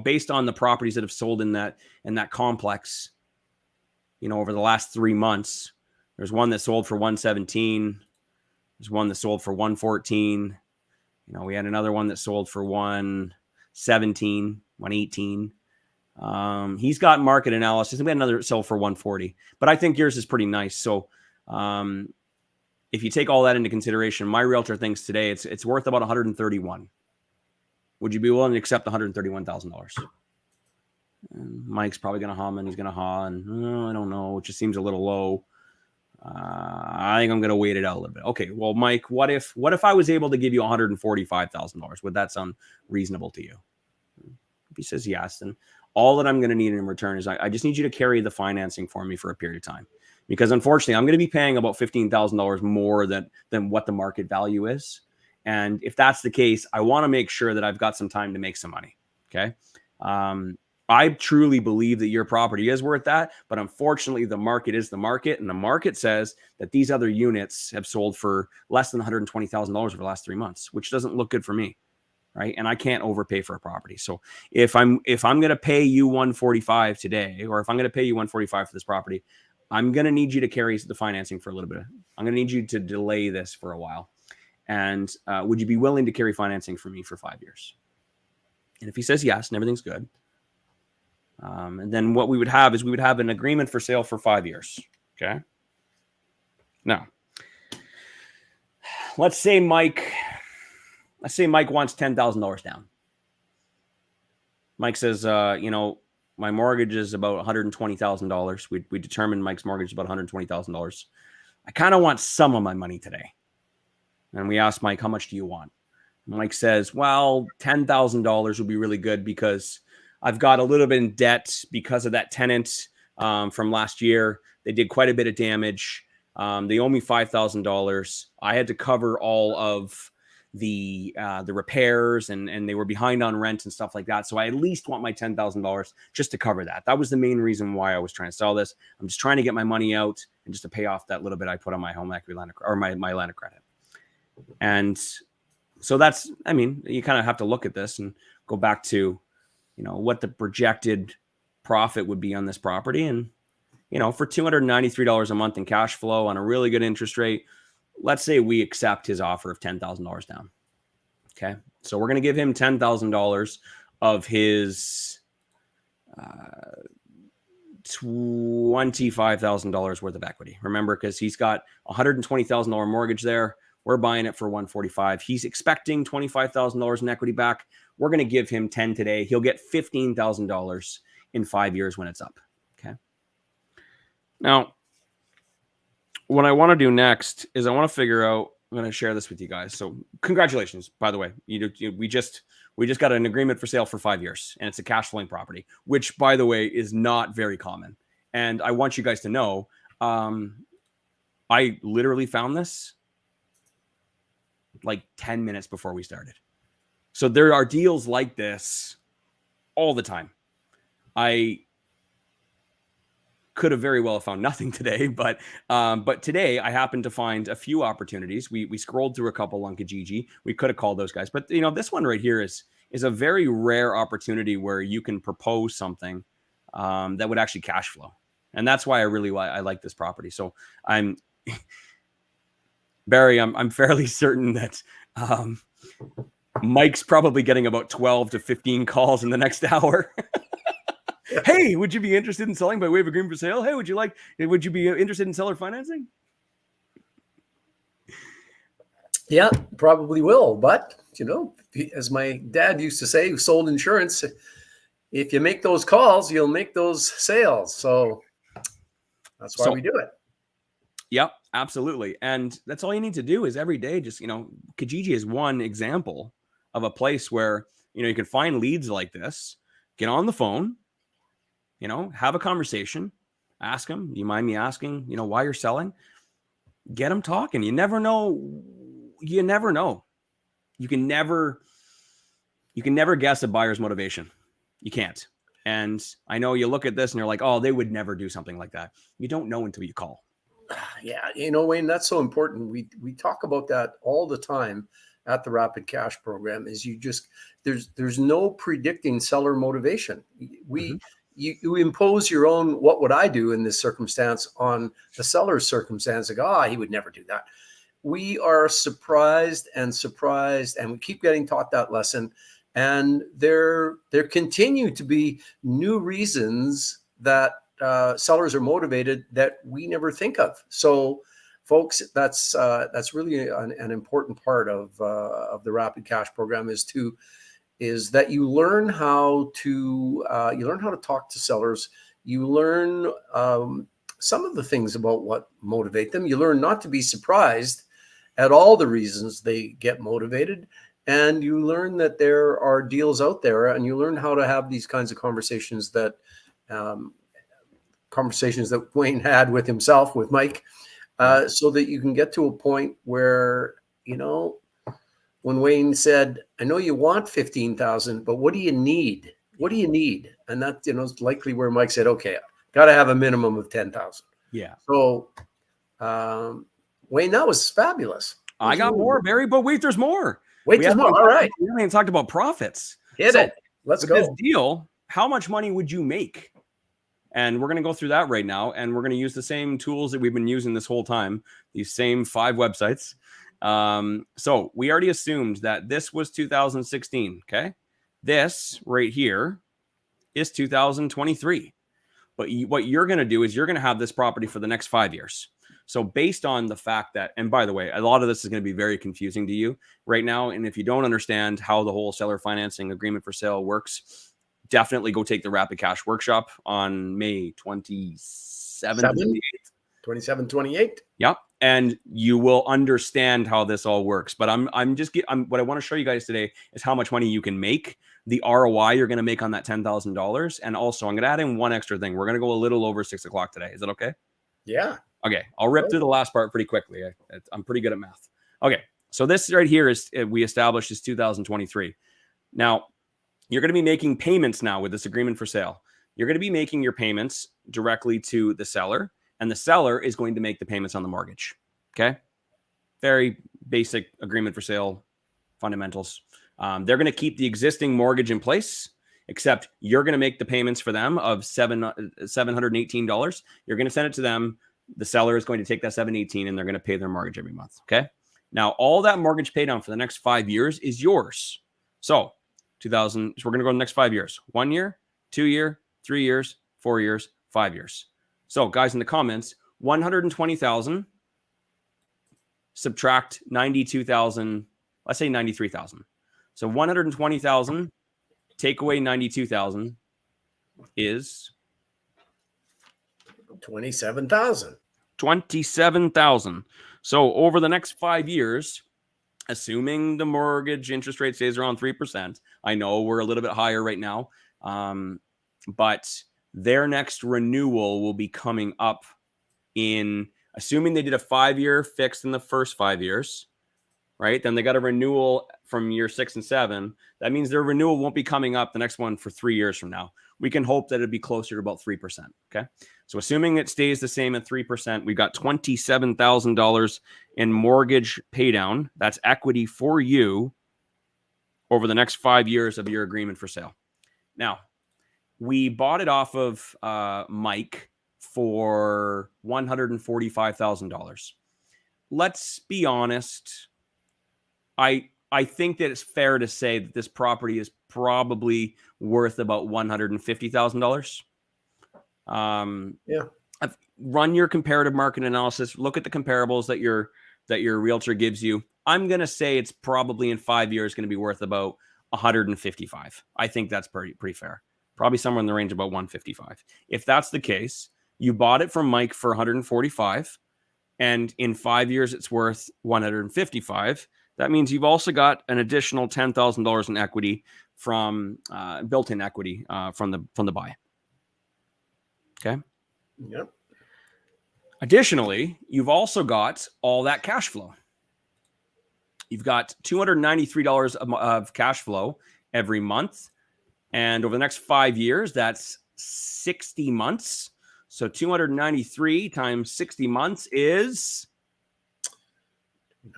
based on the properties that have sold in that complex, over the last 3 months, there's one that sold for 117. There's one that sold for 114. We had another one that sold for 117, 118. He's got market analysis. We had another sell for 140, but I think yours is pretty nice. So, if you take all that into consideration, my realtor thinks today it's worth about 131. Would you be willing to accept $131,000? Mike's probably going to hum, and he's going to haw, and I don't know. It just seems a little low. I think I'm going to wait it out a little bit. Okay, well, Mike, what if I was able to give you $145,000? Would that sound reasonable to you? If he says yes, then all that I'm going to need in return is I just need you to carry the financing for me for a period of time. Because unfortunately, I'm going to be paying about $15,000 more than what the market value is. And if that's the case, I want to make sure that I've got some time to make some money. Okay. I truly believe that your property is worth that. But unfortunately, the market is the market. And the market says that these other units have sold for less than $120,000 over the last 3 months, which doesn't look good for me. Right. And I can't overpay for a property. So if I'm going to pay you 145 today, or if I'm going to pay you 145 for this property, I'm going to need you to carry the financing for a little bit. I'm going to need you to delay this for a while. And would you be willing to carry financing for me for 5 years? And if he says yes and everything's good, and then what we would have is an agreement for sale for 5 years. Okay. Now, let's say Mike wants $10,000 down. Mike says, my mortgage is about $120,000. We determined Mike's mortgage is about $120,000. I kind of want some of my money today. And we asked Mike, how much do you want? Mike says, well, $10,000 would be really good because I've got a little bit in debt because of that tenant from last year. They did quite a bit of damage. They owe me $5,000. I had to cover all of the repairs and they were behind on rent and stuff like that. So I at least want my $10,000 just to cover that. That was the main reason why I was trying to sell this. I'm just trying to get my money out and just to pay off that little bit I put on my home equity line or my line of credit. And so you kind of have to look at this and go back to, what the projected profit would be on this property. And, for $293 a month in cash flow on a really good interest rate, let's say we accept his offer of $10,000 down. Okay. So we're going to give him $10,000 of his $25,000 worth of equity. Remember, because he's got $120,000 mortgage there. We're buying it for $145,000. He's expecting $25,000 in equity back. We're going to give him 10 today. He'll get $15,000 in 5 years when it's up. Okay. Now, what I want to do next is I want to figure out. I'm going to share this with you guys. So, congratulations, by the way. We just got an agreement for sale for 5 years, and it's a cash flowing property, which, by the way, is not very common. And I want you guys to know, I literally found this like 10 minutes before we started. So there are deals like this all the time. I could have very well found nothing today, but today I happened to find a few opportunities. We scrolled through a couple on Kijiji. We could have called those guys, but this one right here is a very rare opportunity where you can propose something that would actually cash flow, and that's why I like this property. So Barry, I'm fairly certain that Mike's probably getting about 12 to 15 calls in the next hour. Hey, would you be interested in selling by way of agreement for sale? Hey, would you be interested in seller financing? Yeah, probably will. But, as my dad used to say, who sold insurance, if you make those calls, you'll make those sales. So that's why we do it. Yep, absolutely. And that's all you need to do is every day, just, Kijiji is one example of a place where, you can find leads like this, get on the phone, have a conversation, ask them, you mind me asking, why you're selling? Get them talking. You never know. You can never guess a buyer's motivation. You can't. And I know you look at this and you're like, oh, they would never do something like that. You don't know until you call. Yeah. Wayne, that's so important. We talk about that all the time at the Rapid Cash program. Is there's no predicting seller motivation. You impose your own, what would I do in this circumstance, on the seller's circumstance. Like, he would never do that. We are surprised, and we keep getting taught that lesson. And there continue to be new reasons that sellers are motivated that we never think of. So, folks, that's really an important part of the Rapid Cash program is that you learn how to talk to sellers. You learn some of the things about what motivate them. You learn not to be surprised at all the reasons they get motivated, and you learn that there are deals out there, and you learn how to have these kinds of conversations that Wayne had with himself, with Mike, so that you can get to a point where, when Wayne said, I know you want 15,000, but what do you need? What do you need? And that, is likely where Mike said, okay, got to have a minimum of 10,000. Yeah. So, Wayne, that was fabulous. I got more, Barry, but wait, there's more. There's more. All right. We haven't talked about profits. Hit it. Let's go. This deal, how much money would you make? And we're going to go through that right now. And we're going to use the same tools that we've been using this whole time, these same 5 websites. So we already assumed that this was 2016. Okay. This right here is 2023. But what you're going to do is you're going to have this property for the next 5 years. So based on the fact that, and by the way, a lot of this is going to be very confusing to you right now. And if you don't understand how the whole seller financing agreement for sale works, definitely go take the Rapid Cash workshop on May 27th. 27-28. Yep. And you will understand how this all works. But what I want to show you guys today is how much money you can make, the ROI you're going to make on that $10,000. And also I'm going to add in one extra thing. We're going to go a little over 6 o'clock today. Is that okay? Yeah. Okay. I'll rip through the last part pretty quickly. I'm pretty good at math. Okay. So this right here is, we established, is 2023. Now, you're going to be making payments now with this agreement for sale. You're going to be making your payments directly to the seller, and the seller is going to make the payments on the mortgage. Okay. Very basic agreement for sale fundamentals. They're going to keep the existing mortgage in place, except you're going to make the payments for them of $718. You're going to send it to them. The seller is going to take that $718 and they're going to pay their mortgage every month. Okay. Now, all that mortgage paid down for the next 5 years is yours. So we're going to go the next 5 years, 1 year, 2 year, 3 years, 4 years, 5 years. So guys, in the comments, 120,000 subtract 92,000. Let's say 93,000. So 120,000 take away 92,000 is 27,000. 27,000. So over the next 5 years, assuming the mortgage interest rate stays around 3%, I know we're a little bit higher right now, but their next renewal will be coming up in, assuming they did a 5-year fixed in the first 5 years, right? Then they got a renewal from year 6 and 7. That means their renewal won't be coming up the next one for 3 years from now. We can hope that it'd be closer to about 3%. Okay. So assuming it stays the same at 3%, we've got $27,000 in mortgage paydown. That's equity for you over the next 5 years of your agreement for sale. Now, we bought it off of Mike for $145,000. Let's be honest. I think that it's fair to say that this property is probably worth about $150,000. Yeah. Run your comparative market analysis. Look at the comparables that your realtor gives you. I'm going to say it's probably in 5 years going to be worth about 155. I think that's pretty fair. Probably somewhere in the range of about 155. If that's the case, you bought it from Mike for 145, and in 5 years it's worth 155. That means you've also got an additional $10,000 in equity from built-in equity from the buy. Okay. Yep. Additionally, you've also got all that cash flow. You've got $293 of cash flow every month. And over the next 5 years, that's 60 months. So 293 times 60 months is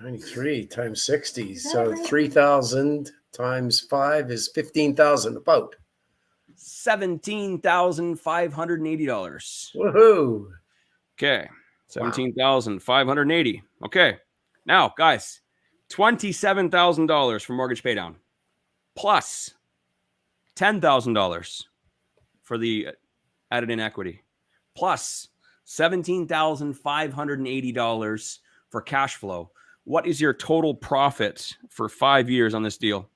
93 times 60. Is that So right? 3,000 times 5 is 15,000 about. $17,580. Woohoo. Okay. 17,580. Okay. Now, guys, $27,000 for mortgage paydown plus $10,000 for the added in equity plus $17,580 for cash flow. What is your total profit for 5 years on this deal?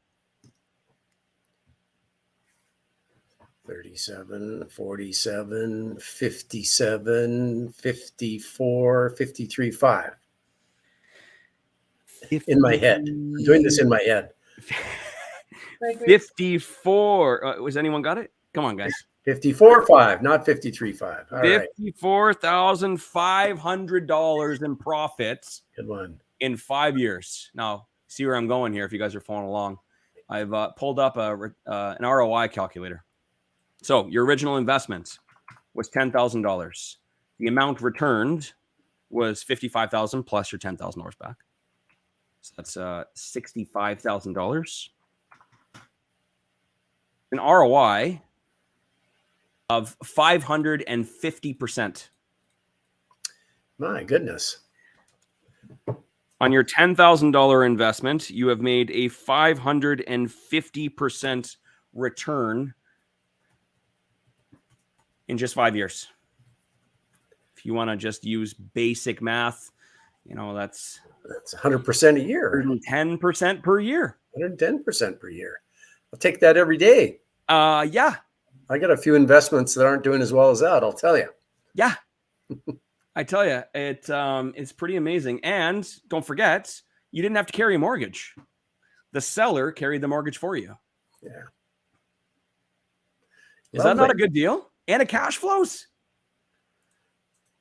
37, 47, 57, 54, 53, 5. In my head. I'm doing this in my head. 54. Was anyone got it? Come on, guys. 54, 5, not 53, 5. All right. $54,500 in profits Good one. in 5 years. Now, see where I'm going here if you guys are following along. I've pulled up an ROI calculator. So your original investment was $10,000. The amount returned was $55,000 plus your $10,000 back. So that's $65,000. An ROI of 550%. My goodness. On your $10,000 investment, you have made a 550% return in just 5 years. If you want to just use basic math, that's 100% a year. 110% per year. 110% per year. I'll take that every day. Yeah. I got a few investments that aren't doing as well as that, I'll tell you. Yeah. I tell you, it's pretty amazing. And don't forget, you didn't have to carry a mortgage. The seller carried the mortgage for you. Yeah. Is that not a good deal? And it cash flows.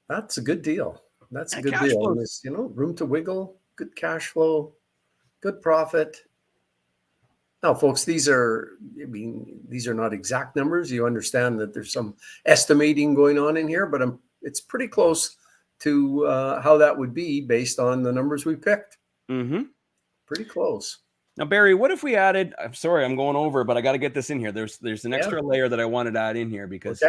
That's a good deal. That's a And good cash deal. flows. And there's, room to wiggle, good cash flow, good profit. Now, folks, these are not exact numbers. You understand that there's some estimating going on in here, but it's pretty close to how that would be based on the numbers we picked. Mm-hmm. Pretty close. Now, Barry, what if we added? I'm sorry, I'm going over, but I got to get this in here. There's an extra layer that I wanted to add in here because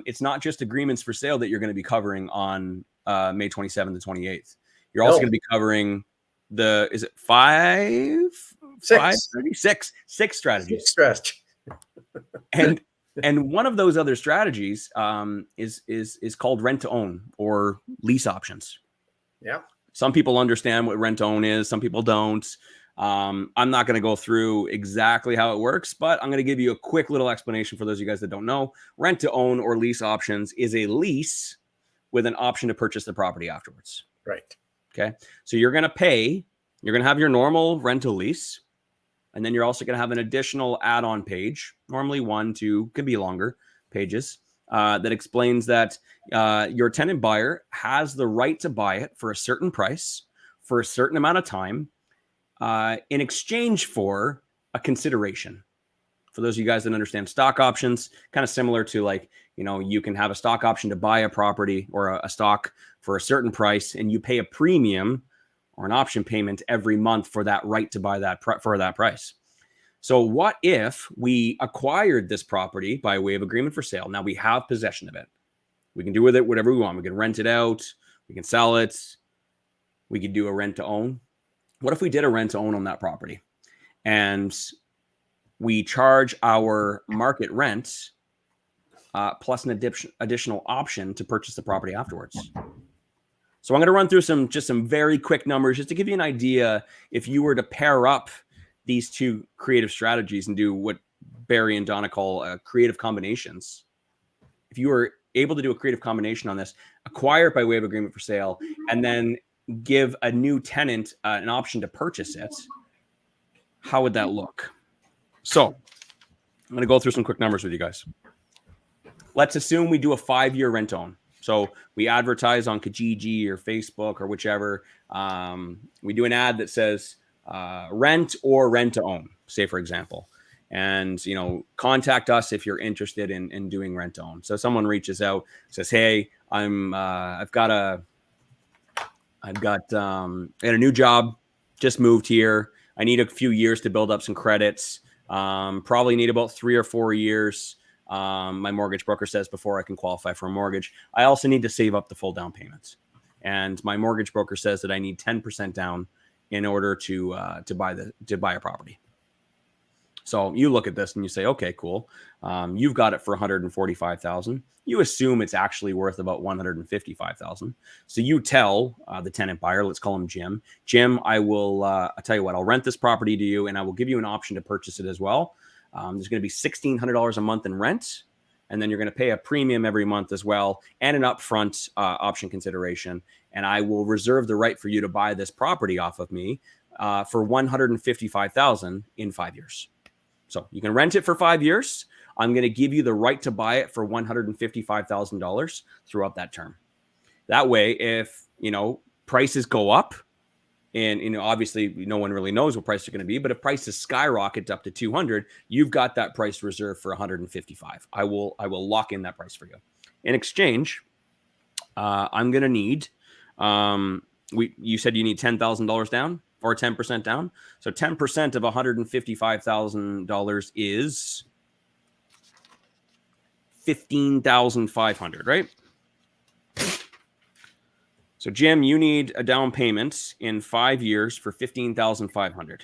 it's not just agreements for sale that you're going to be covering on May 27th to 28th. You're also going to be covering is it 6 strategies. 6 strategies. And one of those other strategies is called rent to own or lease options. Yeah. Some people understand what rent to own is. Some people don't. I'm not going to go through exactly how it works, but I'm going to give you a quick little explanation for those of you guys that don't know. Rent to own or lease options is a lease with an option to purchase the property afterwards. Right. Okay. So you're going to have your normal rental lease. And then you're also going to have an additional add-on page, normally 1, 2, could be longer pages, that explains that your tenant buyer has the right to buy it for a certain price, for a certain amount of time, in exchange for a consideration. For those of you guys that understand stock options, kind of similar to like, you can have a stock option to buy a property or a stock for a certain price, and you pay a premium or an option payment every month for that right to buy that for that price. So what if we acquired this property by way of agreement for sale? Now we have possession of it. We can do with it whatever we want. We can rent it out. We can sell it. We could do a rent to own. What if we did a rent to own on that property and we charge our market rent plus an additional option to purchase the property afterwards? So I'm going to run through some very quick numbers just to give you an idea if you were to pair up these two creative strategies and do what Barry and Donna call creative combinations. If you were able to do a creative combination on this, acquire it by way of agreement for sale, and then give a new tenant an option to purchase it, how would that look? So I'm going to go through some quick numbers with you guys. Let's assume we do a 5-year rent own. So we advertise on Kijiji or Facebook or whichever. We do an ad that says rent or rent to own, say for example, and contact us if you're interested in doing rent to own. So someone reaches out, says, "Hey, I've got a new job, just moved here. I need a few years to build up some credits. Probably need about 3 or 4 years. My mortgage broker says before I can qualify for a mortgage. I also need to save up the full down payment. And my mortgage broker says that I need 10% down in order to buy a property." So you look at this and you say, okay, cool. You've got it for $145,000. You assume it's actually worth about $155,000. So you tell the tenant buyer, let's call him Jim. Jim, I'll tell you what, I'll rent this property to you and I will give you an option to purchase it as well. There's going to be $1,600 a month in rent. And then you're going to pay a premium every month as well and an upfront option consideration. And I will reserve the right for you to buy this property off of me for $155,000 in 5 years. So you can rent it for 5 years. I'm going to give you the right to buy it for $155,000 throughout that term. That way, if prices go up, and obviously no one really knows what prices are going to be, but if prices skyrocket up to 200, you've got that price reserved for 155. I will lock in that price for you. In exchange, I'm going to need. You said you need $10,000 down or 10% down. So 10% of $155,000 is $15,500, right? So Jim, you need a down payment in 5 years for $15,500.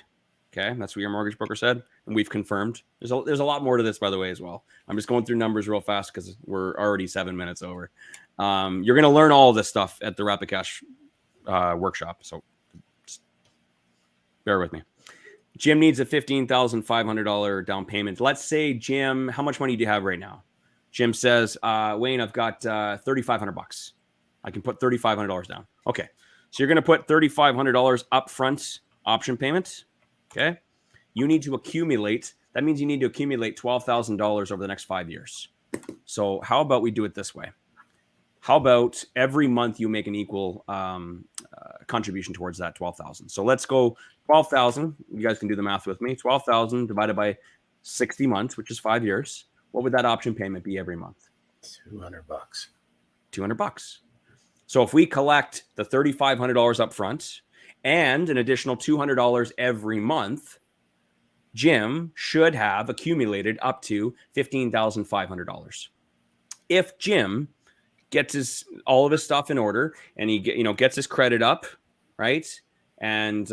Okay, that's what your mortgage broker said, and we've confirmed. There's a lot more to this, by the way, as well. I'm just going through numbers real fast because we're already 7 minutes over. You're going to learn all of this stuff at the Rapid Cash workshop, so just bear with me. Jim needs a $15,500 down payment. Let's say, Jim, how much money do you have right now? Jim says, Wayne, I've got $3,500. I can put $3,500 down. Okay, so you're going to put $3,500 upfront option payment. Okay, you need to accumulate. That means you need to accumulate $12,000 over the next 5 years. So how about we do it this way? How about every month you make an equal contribution towards that $12,000? So let's go $12,000. You guys can do the math with me. $12,000 divided by 60 months, which is 5 years. What would that option payment be every month? $200. $200. So if we collect the $3,500 up front and an additional $200 every month, Jim should have accumulated up to $15,500. If Jim gets all of his stuff in order and he gets his credit up, right, and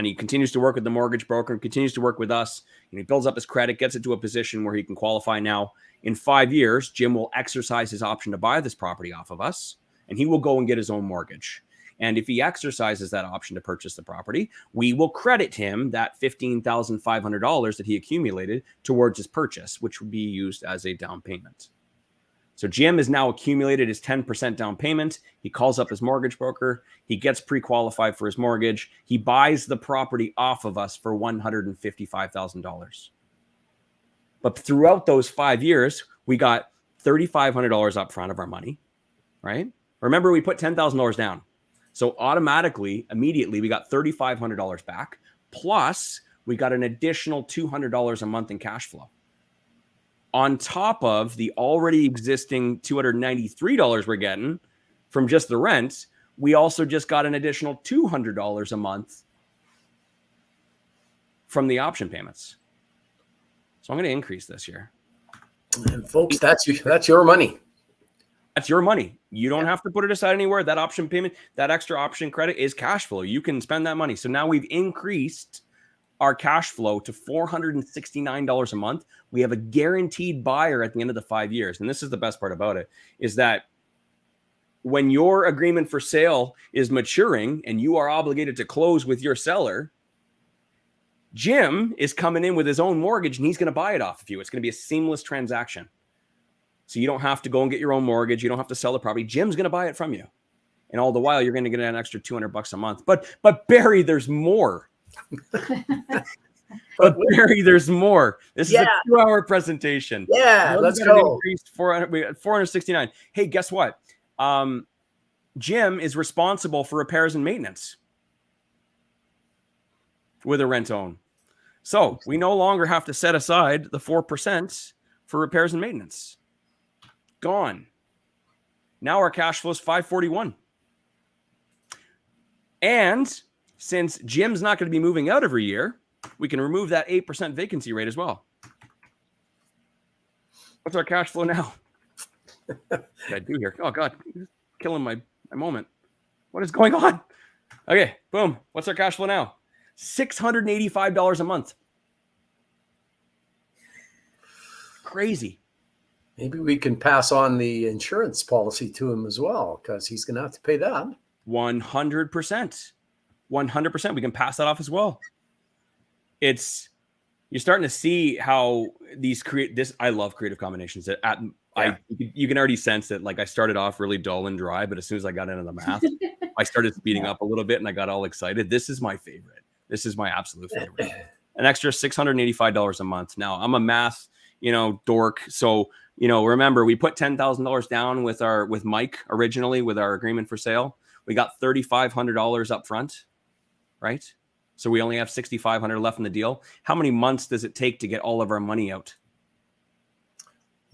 he continues to work with the mortgage broker and continues to work with us, and he builds up his credit, gets it to a position where he can qualify now. In 5 years, Jim will exercise his option to buy this property off of us, and he will go and get his own mortgage. And if he exercises that option to purchase the property, we will credit him that $15,500 that he accumulated towards his purchase, which would be used as a down payment. So Jim has now accumulated his 10% down payment. He calls up his mortgage broker. He gets pre-qualified for his mortgage. He buys the property off of us for $155,000. But throughout those 5 years, we got $3,500 up front of our money, right? Remember, we put $10,000 down. So automatically, immediately, we got $3,500 back. Plus, we got an additional $200 a month in cash flow. On top of the already existing $293 we're getting from just the rent, we also just got an additional $200 a month from the option payments. So I'm going to increase this year. And folks, that's your money. That's your money. You don't have to put it aside anywhere. That option payment, that extra option credit is cash flow. You can spend that money. So now we've increased our cash flow to $469 a month. We have a guaranteed buyer at the end of the 5 years. And this is the best part about it, is that when your agreement for sale is maturing and you are obligated to close with your seller, Jim is coming in with his own mortgage and he's going to buy it off of you. It's going to be a seamless transaction. So you don't have to go and get your own mortgage. You don't have to sell the property. Jim's going to buy it from you. And all the while you're going to get an extra $200 a month. But Barry, there's more. But Barry, there's more. This is a 2-hour presentation. Yeah, let's go. Increased 469. Hey, guess what? Jim is responsible for repairs and maintenance with a rent own. So we no longer have to set aside the 4% for repairs and maintenance. Gone. Now our cash flow is $541. And since Jim's not going to be moving out every year, we can remove that 8% vacancy rate as well. What's our cash flow now? What did I do here? Oh, God. Killing my moment. What is going on? Okay, boom. What's our cash flow now? $685 a month. Crazy. Maybe we can pass on the insurance policy to him as well, because he's going to have to pay that. 100%. 100%. We can pass that off as well. You're starting to see how these I love creative combinations. You can already sense that, like, I started off really dull and dry, but as soon as I got into the math, I started speeding up a little bit and I got all excited. This is my favorite. This is my absolute favorite. An extra $685 a month. Now, I'm a math, dork. So, remember, we put $10,000 down with Mike originally with our agreement for sale. We got $3,500 up front, right? So we only have $6,500 left in the deal. How many months does it take to get all of our money out?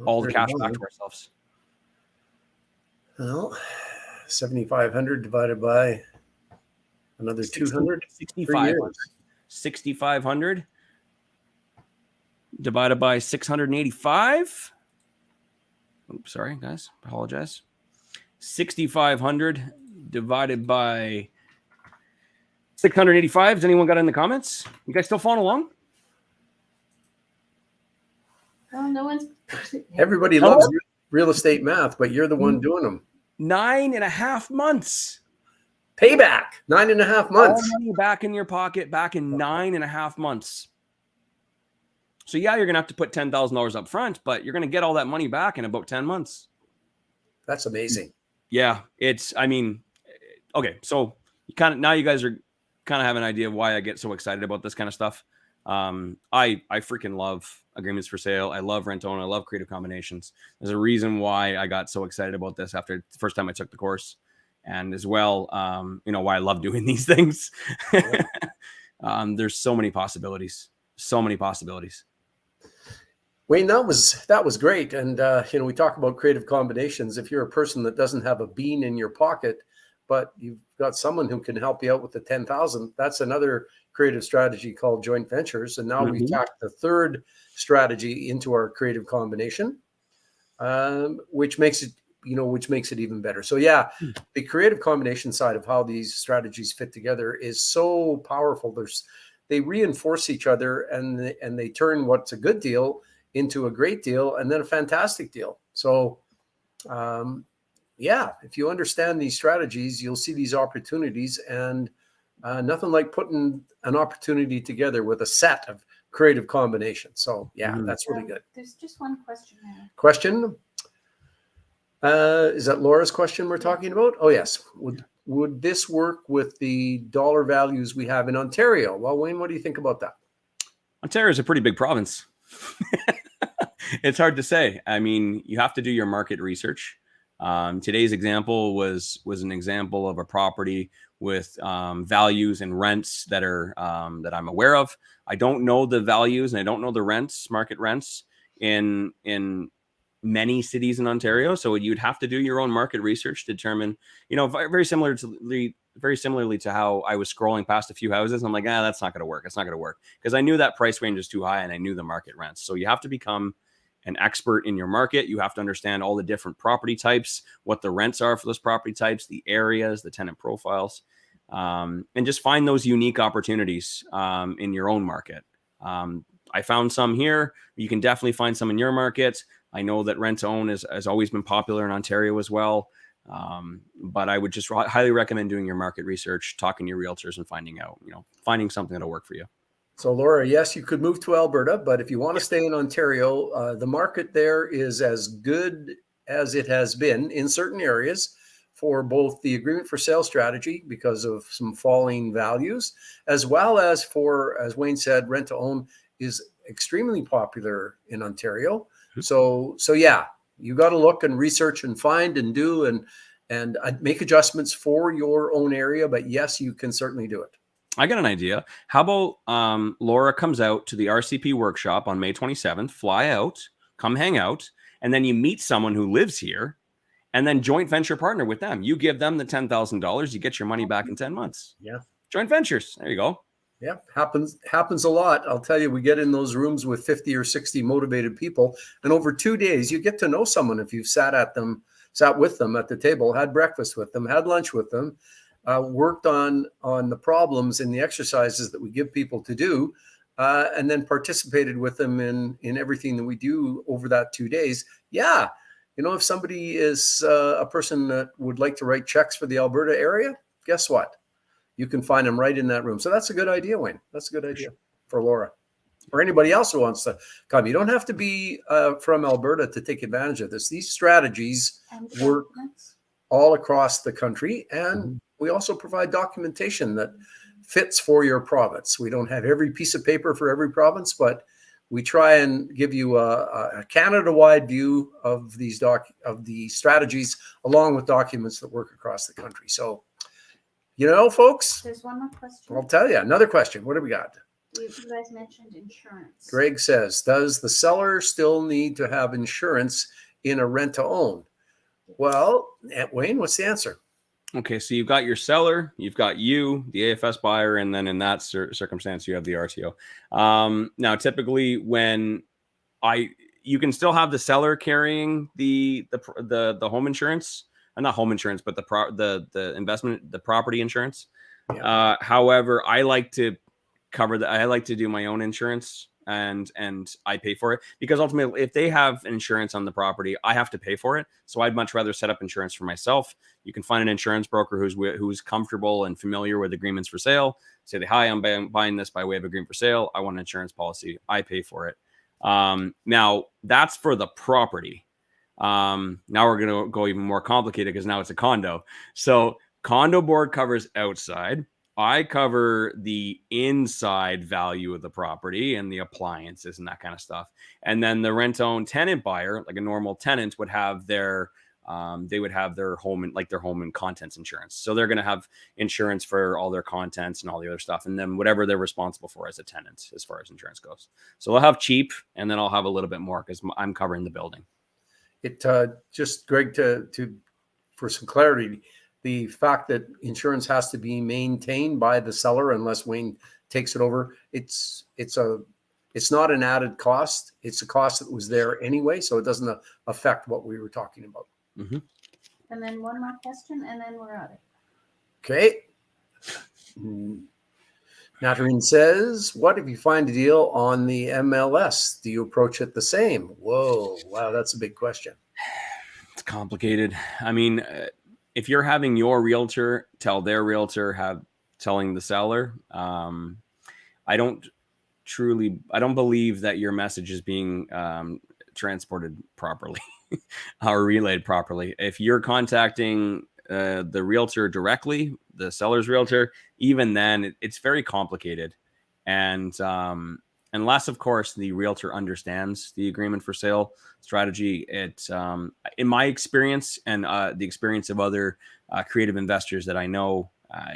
All the cash back to ourselves. Well, 7,500 divided by another 200. 6,500 divided by 685. Oops, sorry, guys. Apologize. 6,500 divided by 685. Has anyone got it in the comments? You guys still following along? Well, no one's. Everybody loves real estate math, but you're the one doing them. 9.5 months. Payback. 9.5 months. All money back in your pocket, back in 9.5 months. So yeah, you're going to have to put $10,000 up front, but you're going to get all that money back in about 10 months. That's amazing. Yeah, okay. So now you guys are kind of have an idea of why I get so excited about this kind of stuff. I freaking love agreements for sale. I love rent own. I love creative combinations. There's a reason why I got so excited about this after the first time I took the course, and as well, why I love doing these things. There's so many possibilities. Wayne, that was great. And, we talk about creative combinations. If you're a person that doesn't have a bean in your pocket, but you've got someone who can help you out with the 10,000, that's another creative strategy called joint ventures. And now we've tacked the third strategy into our creative combination, which makes it even better. So yeah, the creative combination side of how these strategies fit together is so powerful. They reinforce each other and they turn what's a good deal into a great deal and then a fantastic deal. So, if you understand these strategies, you'll see these opportunities, and nothing like putting an opportunity together with a set of creative combinations. So that's really good. There's just one question there. Question? Is that Laura's question we're talking about? Oh, yes. Would this work with the dollar values we have in Ontario? Well, Wayne, what do you think about that? Ontario is a pretty big province. It's hard to say. I mean, you have to do your market research. Today's example was an example of a property with values and rents that are that I'm aware of. I don't know the values and I don't know the rents, market rents in many cities in Ontario. So you'd have to do your own market research to determine, very similarly to how I was scrolling past a few houses. I'm like, that's not going to work. It's not going to work, because I knew that price range is too high and I knew the market rents. So you have to become an expert in your market. You have to understand all the different property types, what the rents are for those property types, the areas, the tenant profiles, and just find those unique opportunities in your own market. I found some here. You can definitely find some in your market. I know that rent to own has always been popular in Ontario as well. But I would just highly recommend doing your market research, talking to your realtors, and finding something that'll work for you. So, Laura, yes, you could move to Alberta, but if you want to stay in Ontario, the market there is as good as it has been in certain areas for both the agreement for sale strategy because of some falling values, as well as for, as Wayne said, rent to own is extremely popular in Ontario. So yeah, you got to look and research and find and do and make adjustments for your own area. But yes, you can certainly do it. I got an idea. How about Laura comes out to the RCP workshop on May 27th, fly out, come hang out, and then you meet someone who lives here, and then joint venture partner with them. You give them the $10,000, you get your money back in 10 months. Yeah. Joint ventures. There you go. Yeah, happens a lot. I'll tell you, we get in those rooms with 50 or 60 motivated people, and over 2 days, you get to know someone if you've sat with them at the table, had breakfast with them, had lunch with them, worked on the problems and the exercises that we give people to do, and then participated with them in everything that we do over that 2 days. Yeah, if somebody is a person that would like to write checks for the Alberta area, guess what? You can find them right in that room. So that's a good idea, Wayne. That's a good idea for Laura or anybody else who wants to come. You don't have to be from Alberta to take advantage of this. These strategies work all across the country. And we also provide documentation that fits for your province. We don't have every piece of paper for every province, but we try and give you a Canada-wide view of the strategies along with documents that work across the country. So, folks, There's one more question. I'll tell you another question. What do we got? You guys mentioned insurance. Greg says, does the seller still need to have insurance in a rent to own? Well, Wayne, what's the answer? Okay, so you've got your seller, you've got you, the AFS buyer, and then in that circumstance, you have the RTO. Now, typically, you can still have the seller carrying the home insurance, not home insurance, but the investment, the property insurance. Yeah. However, I like to cover that. I like to do my own insurance, and I pay for it, because ultimately, if they have insurance on the property, I have to pay for it. So I'd much rather set up insurance for myself. You can find an insurance broker who's comfortable and familiar with agreements for sale. Say, hi, I'm buying this by way of agreement for sale. I want an insurance policy. I pay for it. Now that's for the property. Now we're going to go even more complicated, because now it's a condo. So condo board covers outside. I cover the inside value of the property and the appliances and that kind of stuff. And then the rent-own tenant buyer, like a normal tenant, would have their home and contents insurance. So they're going to have insurance for all their contents and all the other stuff, and then whatever they're responsible for as a tenant, as far as insurance goes. So I'll have cheap, and then I'll have a little bit more because I'm covering the building. It just, Greg, for some clarity, the fact that insurance has to be maintained by the seller unless Wayne takes it over, it's not an added cost. It's a cost that was there anyway, so it doesn't affect what we were talking about. Mm-hmm. And then one more question, and then we're out. Okay. Natarine says, what if you find a deal on the MLS? Do you approach it the same? Whoa, wow, that's a big question. It's complicated. I mean, if you're having your realtor tell their realtor telling the seller, I don't believe that your message is being transported properly or relayed properly. If you're contacting the realtor directly, the seller's realtor, even then it's very complicated. And unless of course the realtor understands the agreement for sale strategy, it in my experience and the experience of other creative investors that I know,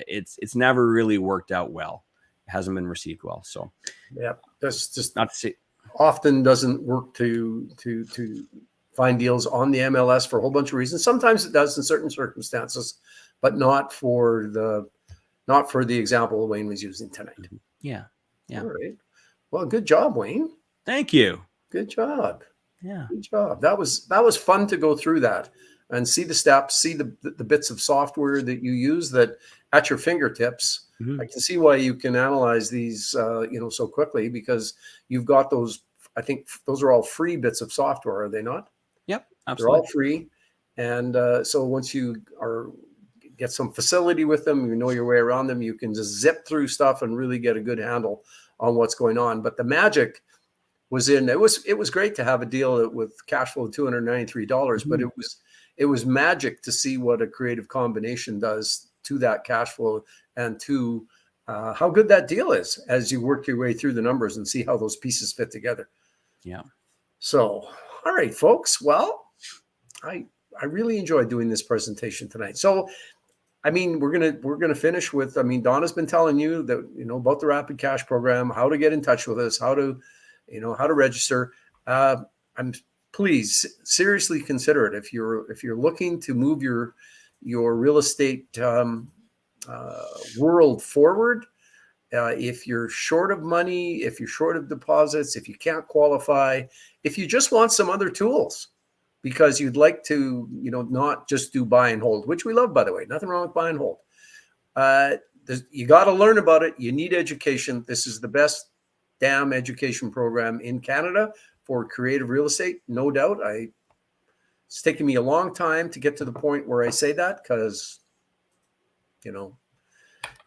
it's never really worked out well. It hasn't been received well. So Yeah, that's just not to say often doesn't work to find deals on the MLS for a whole bunch of reasons. Sometimes it does in certain circumstances, but not for the example Wayne was using tonight. yeah. All right. Well, good job, Wayne. Thank you. Good job. Yeah. Good job. That was fun to go through that and see the steps, see the bits of software that you use that at your fingertips. Mhm. I can see why you can analyze these, so quickly, because you've got those. I think those are all free bits of software, are they not? Yep. They're Absolutely. all free, and so once you get some facility with them, you know your way around them, you can just zip through stuff and really get a good handle on what's going on. But the magic was it was great to have a deal with cash flow $293, but it was magic to see what a creative combination does to that cash flow and to how good that deal is as you work your way through the numbers and see how those pieces fit together. Yeah. So, all right, folks. Well, I really enjoyed doing this presentation tonight. So, I mean, we're gonna finish with. I mean, Donna's been telling you that about the Rapid Cash program, how to get in touch with us, how to register. Please seriously consider it if you're looking to move your real estate world forward. If you're short of money, if you're short of deposits, if you can't qualify, if you just want some other tools because you'd like to, not just do buy and hold, which we love, by the way, nothing wrong with buy and hold. You got to learn about it. You need education. This is the best damn education program in Canada for creative real estate. No doubt. It's taken me a long time to get to the point where I say that because, you're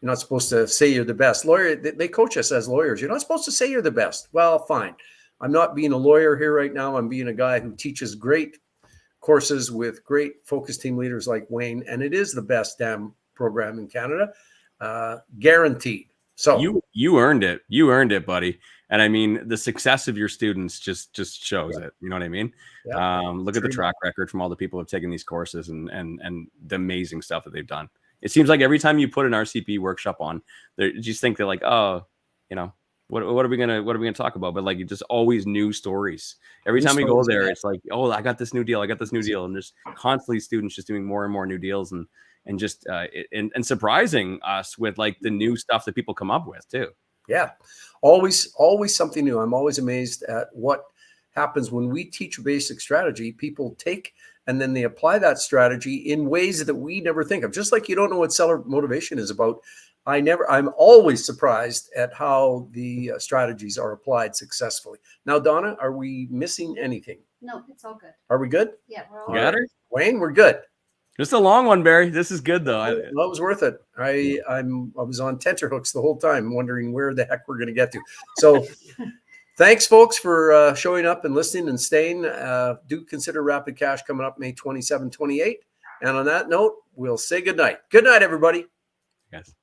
not supposed to say you're the best lawyer. They coach us as lawyers. You're not supposed to say you're the best. Well, fine. I'm not being a lawyer here right now. I'm being a guy who teaches great courses with great focus team leaders like Wayne. And it is the best damn program in Canada. Guaranteed. So you earned it. You earned it, buddy. And I mean, the success of your students just shows it. You know what I mean? Yeah. Look at the track record from all the people who have taken these courses and the amazing stuff that they've done. It seems like every time you put an RCP workshop on, you just think they're like, oh, what are we gonna talk about? But like, just always new stories. Every time we go there, it's like, oh, I got this new deal. And there's constantly students just doing more and more new deals and just and surprising us with like the new stuff that people come up with too. Yeah, always something new. I'm always amazed at what happens when we teach a basic strategy. People take and then they apply that strategy in ways that we never think of. Just like you don't know what seller motivation is about. I'm always surprised at how the strategies are applied successfully. Now, Donna, are we missing anything? No, it's all good. Are we good? Yeah, we're all You got her? Wayne, we're good. Just a long one, Barry. This is good though. That was worth it. I was on tenterhooks the whole time, wondering where the heck we're going to get to. So, thanks, folks, for showing up and listening and staying. Do consider Rapid Cash coming up May 27, 28. And on that note, we'll say good night. Good night, everybody. Yes.